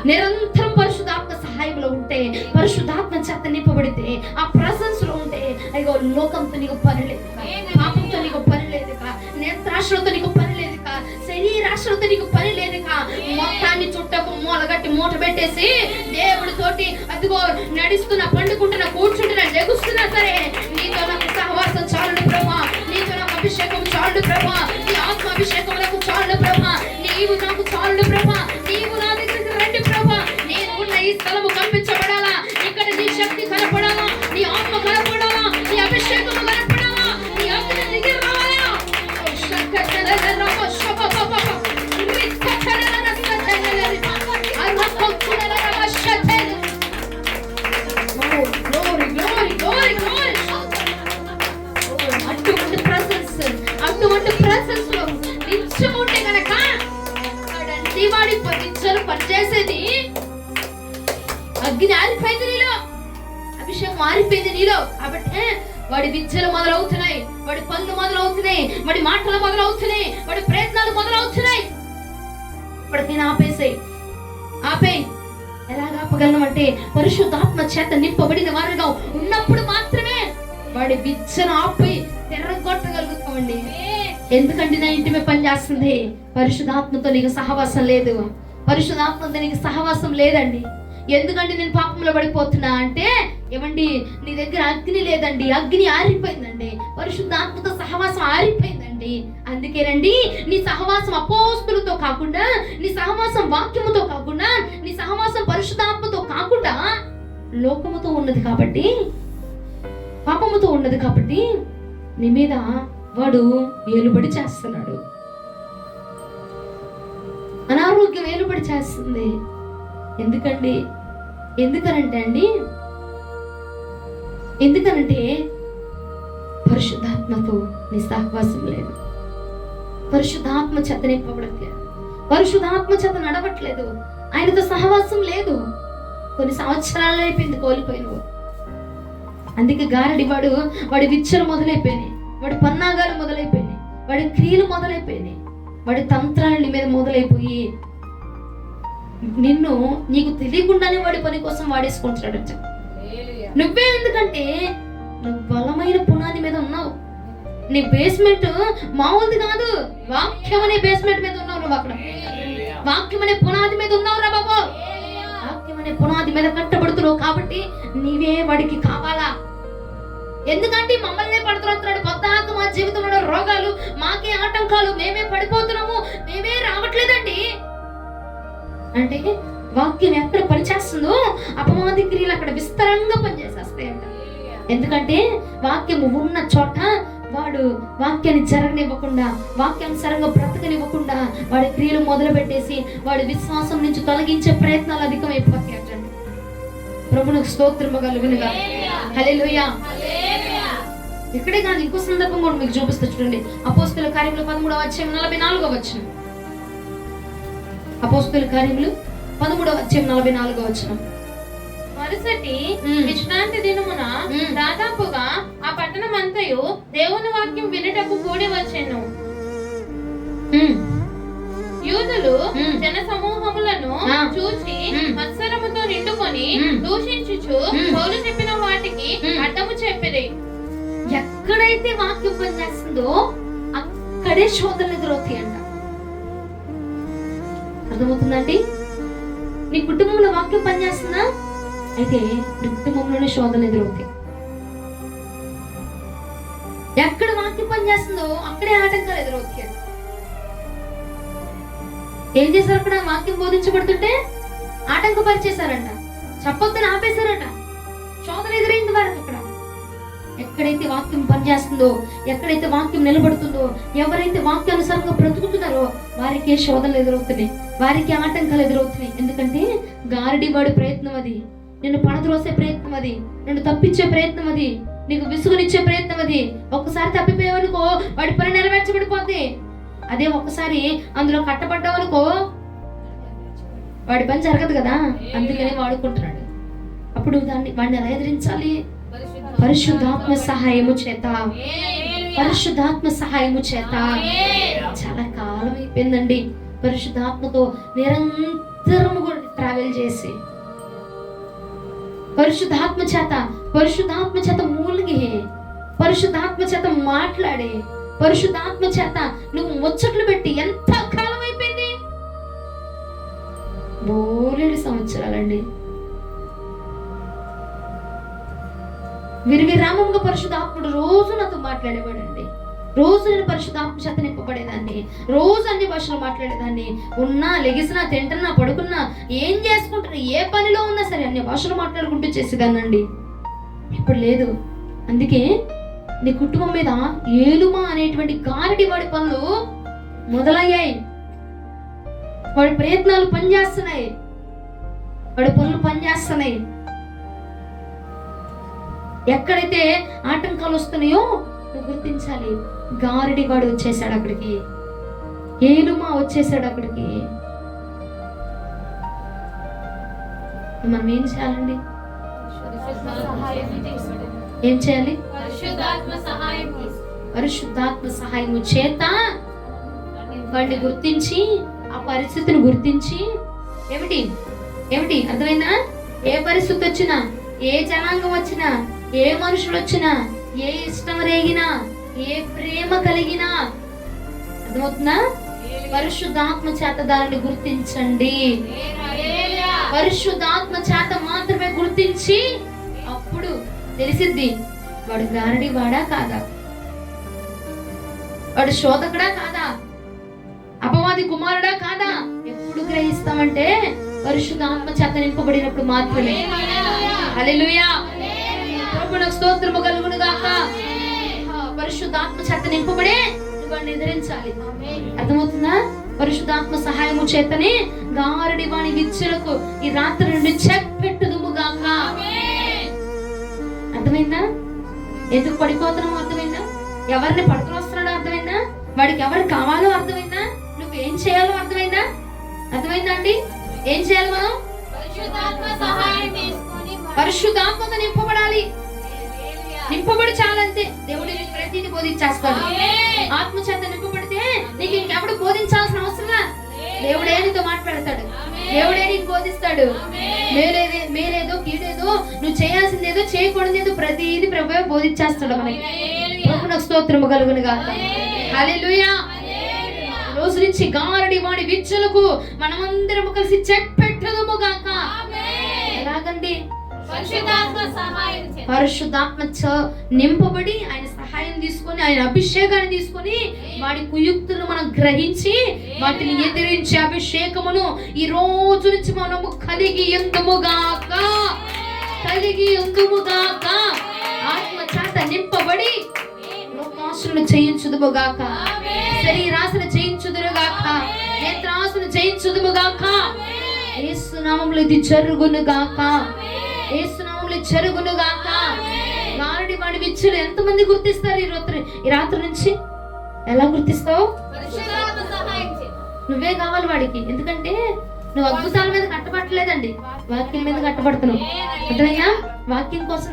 నిరంతరం పరిశుద్ధాత్మ సహాయంలో ఉంటే, పరిశుద్ధాత్మ చేత నింపబడితే, ఆ ప్రెసెన్స్ లో ఉంటే, అయ్యో లోకంతో నీకు పని లేదు, పాపంతో నీకు పని లేదు, నేత్రాశ్రతో నీకు పని లేదు, శరీరాశ్రతో నీకు పని లేదు. మొత్తాన్ని చుట్టకు మూలగట్టి మూట పెట్టేసి దేవుడితోటి అదిగో నడుస్తున్నా, పండుకుంటున్నా, కూర్చుంటున్నా, లెగుస్తున్నా సరే, నీతో నాకు సహవాసం చాలు ప్రభా, నీతో నాకు అభిషేకం చాలు ప్రభా, నీ ఆత్మ అభిషేకం నాకు చాలు ప్రభా, నీవు నాకు చాలు ప్రభా, నీవు నా దగ్గరికి రండి ప్రభా. నేను ఉన్న ఈ స్థలము కంపించబడాలా, ఇక్కడ నీ శక్తి కనపడాలా, నీ ఆత్మ కనపడాలా, నీ అభిషేకం కనపడాలా, నీ అగ్ని దిగి రావాలా. అటువంటి ప్రాసెస్ లో నిత్యం ఉంటే గనక వాడి నిత్యం పనిచేసేది. అగ్ని ఆరిపోయింది నీలో, అభిషేకం ఆరిపోయింది నీలో. కాబట్టి వాడి విద్యలు మొదలవుతున్నాయి, వాడి పనులు మొదలవుతున్నాయి, వాడి మాటలు మొదలవుతున్నాయి, వాడి ప్రయత్నాలు మొదలవుతున్నాయి. ఇప్పటికైనా ఆపేయి. ఎలాగ ఆపగలను అంటే పరిశుద్ధాత్మ చేత నింపబడిన వారుగా ఉన్నప్పుడు మాత్రమే వాడి విద్యను ఆపి తిరగొట్టగలుగుతామండి. ఎందుకంటే నా ఇంటి మీద పని చేస్తుంది, పరిశుద్ధాత్మతో నీకు సహవాసం లేదు, పరిశుద్ధాత్మతో నీకు సహవాసం లేదండి. ఎందుకంటే నేను పాపంలో పడిపోతున్నా అంటే, ఏమండి నీ దగ్గర అగ్ని లేదండి, అగ్ని ఆరిపోయిందండి, పరిశుద్ధాత్మతో సహవాసం ఆరిపోయిందండి. అందుకేనండి నీ సహవాసం అపోస్తులతో కాకుండా, నీ సహవాసం వాక్యముతో కాకుండా, నీ సహవాసం పరిశుద్ధాత్మతో కాకుండా లోకముతో ఉన్నది కాబట్టి, పాపముతో ఉన్నది కాబట్టి నీ మీద వాడు ఏలుబడి చేస్తున్నాడు. అనారోగ్యం ఏలుబడి చేస్తుంది. ఎందుకనంటే పరిశుద్ధాత్మతో నీ సహవాసం లేదు, పరిశుద్ధాత్మ చేత నింపబడట్లేదు, పరిశుద్ధాత్మ చేత నడవట్లేదు, ఆయనతో సహవాసం లేదు. కొన్ని సంవత్సరాలు అయిపోయింది కోల్పోయినవు. అందుకే గారడి వాడి విచ్చలు మొదలైపోయినాయి, వాడి పన్నాగాలు మొదలైపోయినాయి, వాడి క్రియలు మొదలైపోయినాయి, వాడి తంత్రాలు మీద మొదలైపోయి నీకు తెలియకుండానే వాడి పని కోసం వాడేసుకుంటున్నాడు. నువ్వే ఎందుకంటే నువ్వు బలమైన పునాది మీద ఉన్నావు. నీ బేస్మెంట్ మామూలుది కాదు, వాక్యం అనే బేస్మెంట్ మీద ఉన్నావు. నువ్వు అక్కడ వాక్యం అనే పునాది మీద ఉన్నావు రా బాబు. వాక్యం అనే పునాది మీద కట్టబడుతున్నావు కాబట్టి నీవే వాడికి కావాలా. ఎందుకంటే మమ్మల్నే పడుతున్నాడు, కొత్త మా జీవితంలో రోగాలు, మాకే ఆటంకాలు, మేమే పడిపోతున్నాము, మేమే రావట్లేదండి. అంటే వాక్యం ఎక్కడ పనిచేస్తుందో అపవాది క్రియలు అక్కడ విస్తరంగా పనిచేసేస్తాయంట. ఎందుకంటే వాక్యము ఉన్న చోట వాడు వాక్యాన్ని జరగనివ్వకుండా, వాక్యానుసారంగా బ్రతకనివ్వకుండా వాడి క్రియలు మొదలు పెట్టేసి వాడి విశ్వాసం నుంచి తొలగించే ప్రయత్నాలు అధికమైపోతాయి అంటండి. ప్రభువుకు స్తోత్రము కలుగునుగా. హల్లెలూయా. ఇక్కడే కాదు, ఇంకో సందర్భం కూడా మీకు చూపిస్తా చూడండి. అపోస్తుల కార్యములు 13వ అధ్యాయం 44వ వచనం. అపోస్తుల కార్యములు 13వ అధ్యాయం 44వ వచనం. మరుసటి విశ్రాంతి దినమున దాదాపుగా ఆ పట్టణం అంతయు దేవుని వాక్యం వినుటకు కూడి వచ్చెను. యూదులు జన సమూహములను చూసి మత్సరముతో నిండుకొని దూషించుచు పౌలు చెప్పిన వాటికి అడ్డము చెప్పిరి. ఎక్కడైతే వాక్యం పనిచేస్తుందో అక్కడే శోధనలు ఎదురవుతాయి అంట. అర్థమవుతుందండి? నీ కుటుంబంలో వాక్యం పనిచేస్తుందా? అయితే నీ కుటుంబంలోనే శోధనలు ఎదురవుతాయి. ఎక్కడ వాక్యం పనిచేస్తుందో అక్కడే ఆటంకాలు ఎదురవుతాయి. ఏం చేశారు? అక్కడ వాక్యం బోధించబడుతుంటే ఆటంకపరిచేశారంట, చెప్పొద్దని ఆపేశారట, శోధన ఎదురైంది వారికి. అక్కడ ఎక్కడైతే వాక్యం పనిచేస్తుందో, ఎక్కడైతే వాక్యం నిలబడుతుందో, ఎవరైతే వాక్యానుసారంగా బ్రతుకుతున్నారో వారికే శోధనలు ఎదురవుతున్నాయి, వారికి ఆటంకాలు ఎదురవుతున్నాయి. ఎందుకంటే గారడివాడి ప్రయత్నం అది, నిన్ను పడద్రోసే ప్రయత్నం అది, నిన్ను తప్పించే ప్రయత్నం అది, నీకు విసుగునిచ్చే ప్రయత్నం అది. ఒక్కసారి తప్పిపోయావనుకో వాడి పని నెరవేర్చబడిపోద్ది. అదే ఒక్కసారి అందులో కట్టబడ్డావనుకో వాడి పని జరగదు కదా. అందుకని వాడుకుంటున్నాడు. అప్పుడు వాడిని ఎలా ఎదిరించాలి? పరిశుద్ధాత్మ సహాయము చేత, పరిశుద్ధాత్మ సహాయము చేత. చాలా కాలం అయిపోయిందండి పరిశుద్ధాత్మతో నిరంతరము కూడా ట్రావెల్ చేసి, పరిశుద్ధాత్మ చేత మూలిగి, పరిశుద్ధాత్మ చేత మాట్లాడి, పరిశుద్ధాత్మ చేత నువ్వు ముచ్చట్లు పెట్టి ఎంత కాలం అయిపోయింది? బోలెడు సంవత్సరాలండి. విరివిరామంగా పరిశుద్ధాత్ముడు రోజు నాతో మాట్లాడేవాడండి. రోజు నేను పరిశుద్ధాత్మ చేత నింపబడేదాన్ని, రోజు అన్ని భాషలు మాట్లాడేదాన్ని. ఉన్నా, లెగిసినా, తింటున్నా, పడుకున్నా, ఏం చేసుకుంటున్నా, ఏ పనిలో ఉన్నా సరే అన్ని భాషలు మాట్లాడుకుంటూ చేసేదాన్నండి. ఇప్పుడు లేదు. అందుకే నీ కుటుంబం మీద ఏలుమా అనేటువంటి గారడి వాడి పనులు మొదలయ్యాయి. వాడి ప్రయత్నాలు పనిచేస్తున్నాయి, వాడి పనులు పనిచేస్తున్నాయి. ఎక్కడైతే ఆటంకాలు వస్తున్నాయో నువ్వు గుర్తించాలి. గారడి వాడు వచ్చేసాడు అక్కడికి, ఏలుమా వచ్చేసాడు అక్కడికి. మనం ఏం చేయాలండి? ఏం చేయాలి? పరిశుద్ధాత్మ సహాయము చేత వాడిని గుర్తించి, ఆ పరిస్థితిని గుర్తించి, ఏమిటి ఏమిటి అర్థమైనా? ఏ పరిస్థితి వచ్చినా, ఏ జనాంగం వచ్చినా, ఏ మనుషులు వచ్చినా, ఏ ఇష్టం రేగినా, ఏ ప్రేమ కలిగినా, అర్థమవుతుందా? పరిశుద్ధాత్మ చేత దానిని గుర్తించండి. పరిశుద్ధాత్మ చేత మాత్రమే గుర్తించి అప్పుడు తెలిసిద్ది వాడు గారడి వాడా కాదా, వాడు శోధకుడా కాదా, అపవాది కుమారుడా కాదా. ఎప్పుడు గ్రహిస్తామంటే పరిశుద్ధాత్మ చేత నింపబడినప్పుడు మాత్రమే. హల్లెలూయా, ప్రభువునకు స్తోత్రము కలుగును గాక. పరిశుద్ధాత్మ చేత నింపబడే వాడిని ఎదిరించాలి. అర్థమవుతుందా? పరిశుద్ధాత్మ సహాయము చేతనే గారడి వాని విచ్చులకు ఈ రాత్రి నుండి చెక్ పెట్టుదుము గాక. అర్థమైందా? ఎందుకు పడిపోతున్నామో అర్థమైందా? ఎవరిని పడుకుని వస్తున్నాడో అర్థమైందా? వాడికి ఎవరు కావాలో అర్థమైందా? నువ్వు ఏం చేయాలో అర్థమైందా? అర్థమైందా అండి? ఏం చేయాలి మనం? పరిశుద్ధాత్మతో నింపబడాలి. నింపబడి చాలంతే. దేవుడు నీకు ప్రతిదీ బోధించేస్తాడు. ఆత్మ చేత నింపబడితే నీకు ఇంకెప్పుడు బోధించాల్సిన అవసరం. దేవుడే నీతో మాట్లాడతాడు, దేవుడే నీకు బోధిస్తాడు. మేలేదో కీడేదో, నువ్వు చేయాల్సిందేదో చేయకూడదేదో ప్రతిదీ ప్రభువే బోధించేస్తాడు మనకి. ప్రభువునకు స్తోత్రము కలుగును గాక. హల్లెలూయా. రోజు నుంచి గారడి వాడి విచ్చులకు మనమందరం కలిసి చెక్ పెట్టదుము గాక. ఎలాగండి? పరిశుద్ధాత్మ నింపబడి ఆయన సహాయం తీసుకొని, ఆయన అభిషేకాన్ని తీసుకొని, వాడి కుయుక్తులు మనం గ్రహించి వాటిని ఎదిరించే అభిషేకమును ఈ రోజు నుంచి మనము కలిగి ఉందుముగాక. ఆత్మ చేత నింపబడి లోకాసులను చేయించుదుముగాక, శరీరాసును చేయించుదురుగాక, నేత్రాసును చేయించుదుముగాక. యేసు నామములో ఇది జరుగునుగాక, యేసు నామములో జరుగునుగాక. గారడి వాడి విచ్చులు ఎంతమంది గుర్తిస్తారు ఈ రాత్రి నుంచి? ఎలా గుర్తిస్తావు? నువ్వే కావాలి వాడికి. ఎందుకంటే నువ్వు అద్భుతాల మీద కట్టబట్టలేదండి, వాక్యం మీద కట్టబడుతున్నావు. అర్థమైనా? వాక్యం కోసం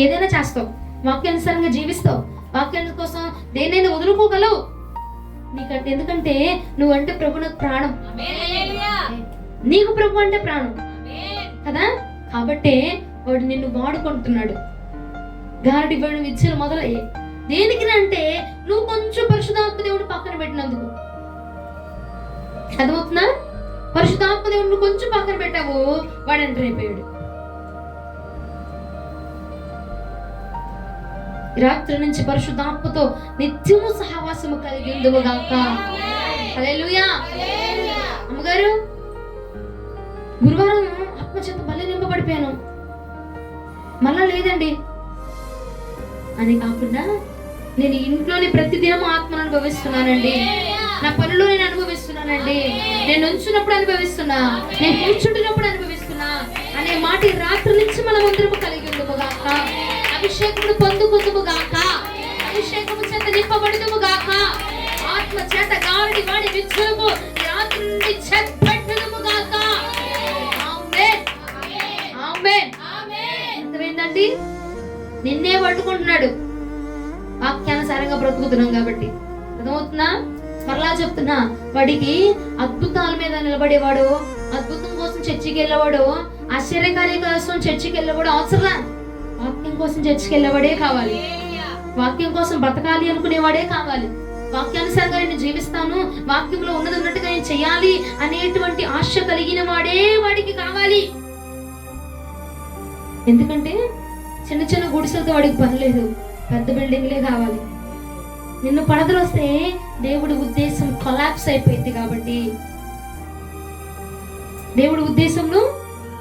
ఏదైనా చేస్తావు, వాక్యానుసారంగా జీవిస్తావు, వాక్యం కోసం దేన్నైనా వదులుకోగలవు. నీకంటే ఎందుకంటే నువ్వంటే ప్రభువునకు ప్రాణం, నీకు ప్రభు అంటే ప్రాణం కదా. కాబట్టి వాడు నిన్ను వాడుకుంటున్నాడు. గారడి వాడి విద్యలు మొదలయ్యి దేనికి అంటే నువ్వు కొంచెం పరిశుద్ధాత్మ దేవుడు పక్కన పెట్టినందుకు. అర్థమవుతుందా? పరిశుద్ధాత్మ దేవుడు కొంచెం పక్కన పెట్టావు, వాడు ఎంటర్ అయిపోయాడు. రాత్రి నుంచి పరిశుద్ధాత్మతో నిత్యము సహవాసము కలిగి ఉందుముగాక. హల్లెలూయా. అమ్మగారు, గురువారం ఆత్మ చేత బలి నింపబడిపోయాను, మళ్ళా లేదండి. అని కాకుండా నేను ఇంట్లోనే ప్రతిదినం ఆత్మను అనుభవిస్తున్నానండి, నా పనులు నేను అనుభవిస్తున్నానండి, నేను నుంచున్నప్పుడు అనుభవిస్తున్నా, నేను కూర్చుంటున్నప్పుడు అనుభవిస్తున్నా అనే మాట ఈ రాత్రి నుంచి మనం అందరము కలిగి ఉందము గాక. అభిషేకమును పొందుకుందుము గాక, అభిషేకము చేత నింపబడుదుము గాక, ఆత్మ చేత గారడి వాడి విచ్చులకు ఈ రాత్రి నుండి చెప్పబడుదుము గాక. ఆమేన్ ఆమేన్. అర్థమైందండి? నిన్నే పట్టుకుంటున్నాడు, వాక్యానుసారంగా బ్రతుకుతున్నాం కాబట్టి. అర్థమవుతుందా? మరలా చెప్తున్నా, వాడికి అద్భుతాల మీద నిలబడేవాడు, అద్భుతం కోసం చర్చికి వెళ్ళేవాడు, ఆశ్చర్యకార్య కోసం చర్చికి వెళ్ళేవాడు అవసరం. వాక్యం కోసం చర్చికి వెళ్ళేవాడే కావాలి, వాక్యం కోసం బ్రతకాలి అనుకునేవాడే కావాలి, వాక్యానుసారంగా నేను జీవిస్తాను, వాక్యంలో ఉన్నది ఉన్నట్టుగా నేను చెయ్యాలి అనేటువంటి ఆశ కలిగిన వాడే వాడికి కావాలి. ఎందుకంటే చిన్న చిన్న గుడిసెలతో వాడికి పని లేదు, పెద్ద బిల్డింగ్లే కావాలి. నిన్ను పడదలు వస్తే దేవుడి ఉద్దేశం కొలాప్స్ అయిపోయింది కాబట్టి, దేవుడి ఉద్దేశంలో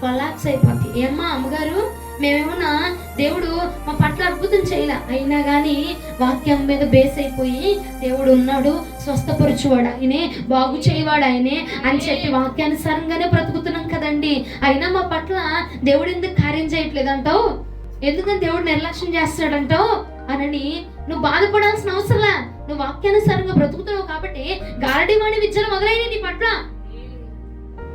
కొలాప్స్ అయిపోద్ది. ఏమ్మా అమ్మగారు, మేమేమన్నా దేవుడు మా పట్ల అద్భుతం చేయలే, అయినా కానీ వాక్యం మీద బేస్ అయిపోయి దేవుడు ఉన్నాడు, స్వస్థపరచువాడు ఆయనే, బాగు చేయవాడు ఆయనే అని చెప్పి వాక్యానుసారంగానే బ్రతుకుతున్నాం కదండి, అయినా మా పట్ల దేవుడు ఎందుకు కార్యం చేయట్లేదంటావు, ఎందుకని దేవుడు నిర్లక్ష్యం చేస్తాడంటావు అని నువ్వు బాధపడాల్సిన అవసరంలా. నువ్వు వాక్యానుసారంగా బ్రతుకుతున్నావు కాబట్టి గారడి వాణి విద్యలు మొదలైన నీ పట్ల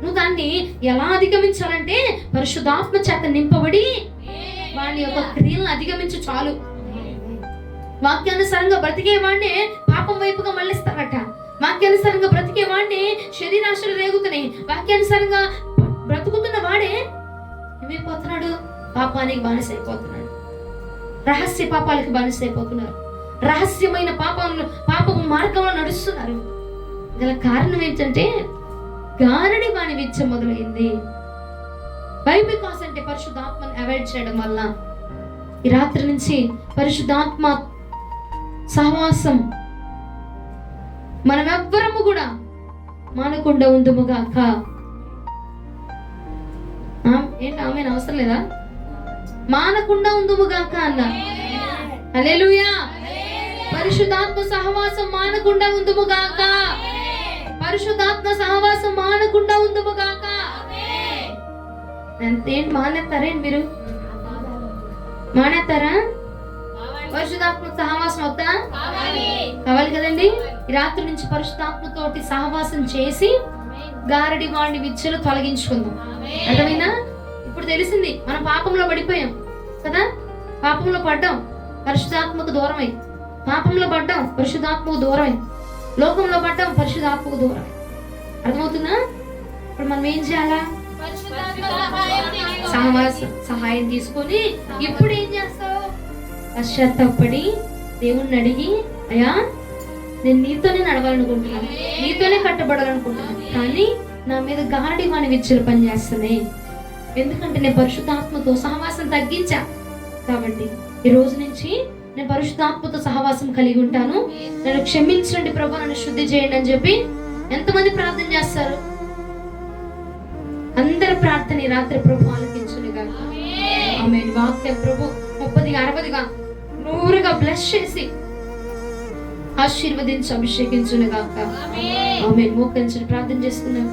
నువ్వు దాన్ని ఎలా అధిగమించాలంటే పరిశుద్ధాత్మ చేత నింపబడి వాడి యొక్క క్రియలను అధిగమించు చాలు. వాక్యానుసారంగా బ్రతికే వాడిని పాపం వైపుగా మళ్ళిస్తారట, వాక్యానుసారంగా బ్రతికే వాడిని శరీరాశలు రేగుతున్నాయి, వాక్యానుసారంగా బ్రతుకుతున్న వాడే ఏమైపోతున్నాడు, పాపానికి బానిస అయిపోతున్నాడు, రహస్య పాపాలకు బానిస అయిపోతున్నారు, రహస్యమైన పాపపు మార్గంలో నడుస్తున్నారు. గల కారణం ఏంటంటే గారడి వాణి విద్య మొదలైంది. బికాస్ అంటే పరిశుద్ధాత్మను అవాయిడ్ చేయడం వల్ల. ఈ రాత్రి నుంచి పరిశుద్ధాత్మ సహవాసం మనమెవ్వరము కూడా మానకుండా ఉందుముగాక. ఏంటి ఆమె అవసరం లేదా? మానకుండా ఉందుముగాక అన్న. హల్లెలూయా. పరిశుద్ధాత్మ సహవాసం మానకుండా ఉందుముగాక, పరిశుద్ధాత్మ సహవాసం మానకుండా ఉందుముగాక. అంతేంటి మానేస్తారేంటి మీరు? మానేస్తారా? పరిశుద్ధాత్మ సహవాసం వద్దా? కావాలి కదండి. ఈ రాత్రి నుంచి పరిశుద్ధాత్మతోటి సహవాసం చేసి గారడి వాడిని విద్యలు తొలగించుకుందాం. అర్థమైనా? ఇప్పుడు తెలిసింది మనం పాపంలో పడిపోయాం కదా, పాపంలో పడ్డాం, పరిశుద్ధాత్మకు దూరమై, పాపంలో పడ్డాం, పరిశుద్ధాత్మకు దూరమై, లోకంలో పడ్డాం, పరిశుద్ధాత్మకు దూరమై. అర్థమవుతుందా? ఇప్పుడు మనం ఏం చేయాలా? సహాయం తీసుకొని ఇప్పుడు ఏం చేస్తావు? పశ్చాత్తాపడి దేవుణ్ణి అడిగి, అయ్యా నేను నీతోనే నడవాలనుకుంటున్నాను, నీతోనే కట్టబడాలనుకుంటున్నాను, కానీ నా మీద గారడి వాణి విద్యలు పనిచేస్తున్నాయి, ఎందుకంటే నేను పరిశుద్ధాత్మతో సహవాసం తగ్గించా కాబట్టి ఈ రోజు నుంచి నేను పరిశుద్ధాత్మతో సహవాసం కలిగి ఉంటాను, నన్ను క్షమించండి ప్రభు, నన్ను శుద్ధి చేయండి అని చెప్పి ఎంతమంది ప్రార్థన చేస్తారు? అందరి ప్రార్థన ఈ రాత్రి ప్రభు ఆలకించునుగా. ఆమేన్. వాక్యం ప్రభు 30గా 60గా 100గా బ్లెస్ చేసి ఆశీర్వదించి అభిషేకించునుగాక. ఆమేన్. మోకరించి ప్రార్థన చేస్తున్నాం.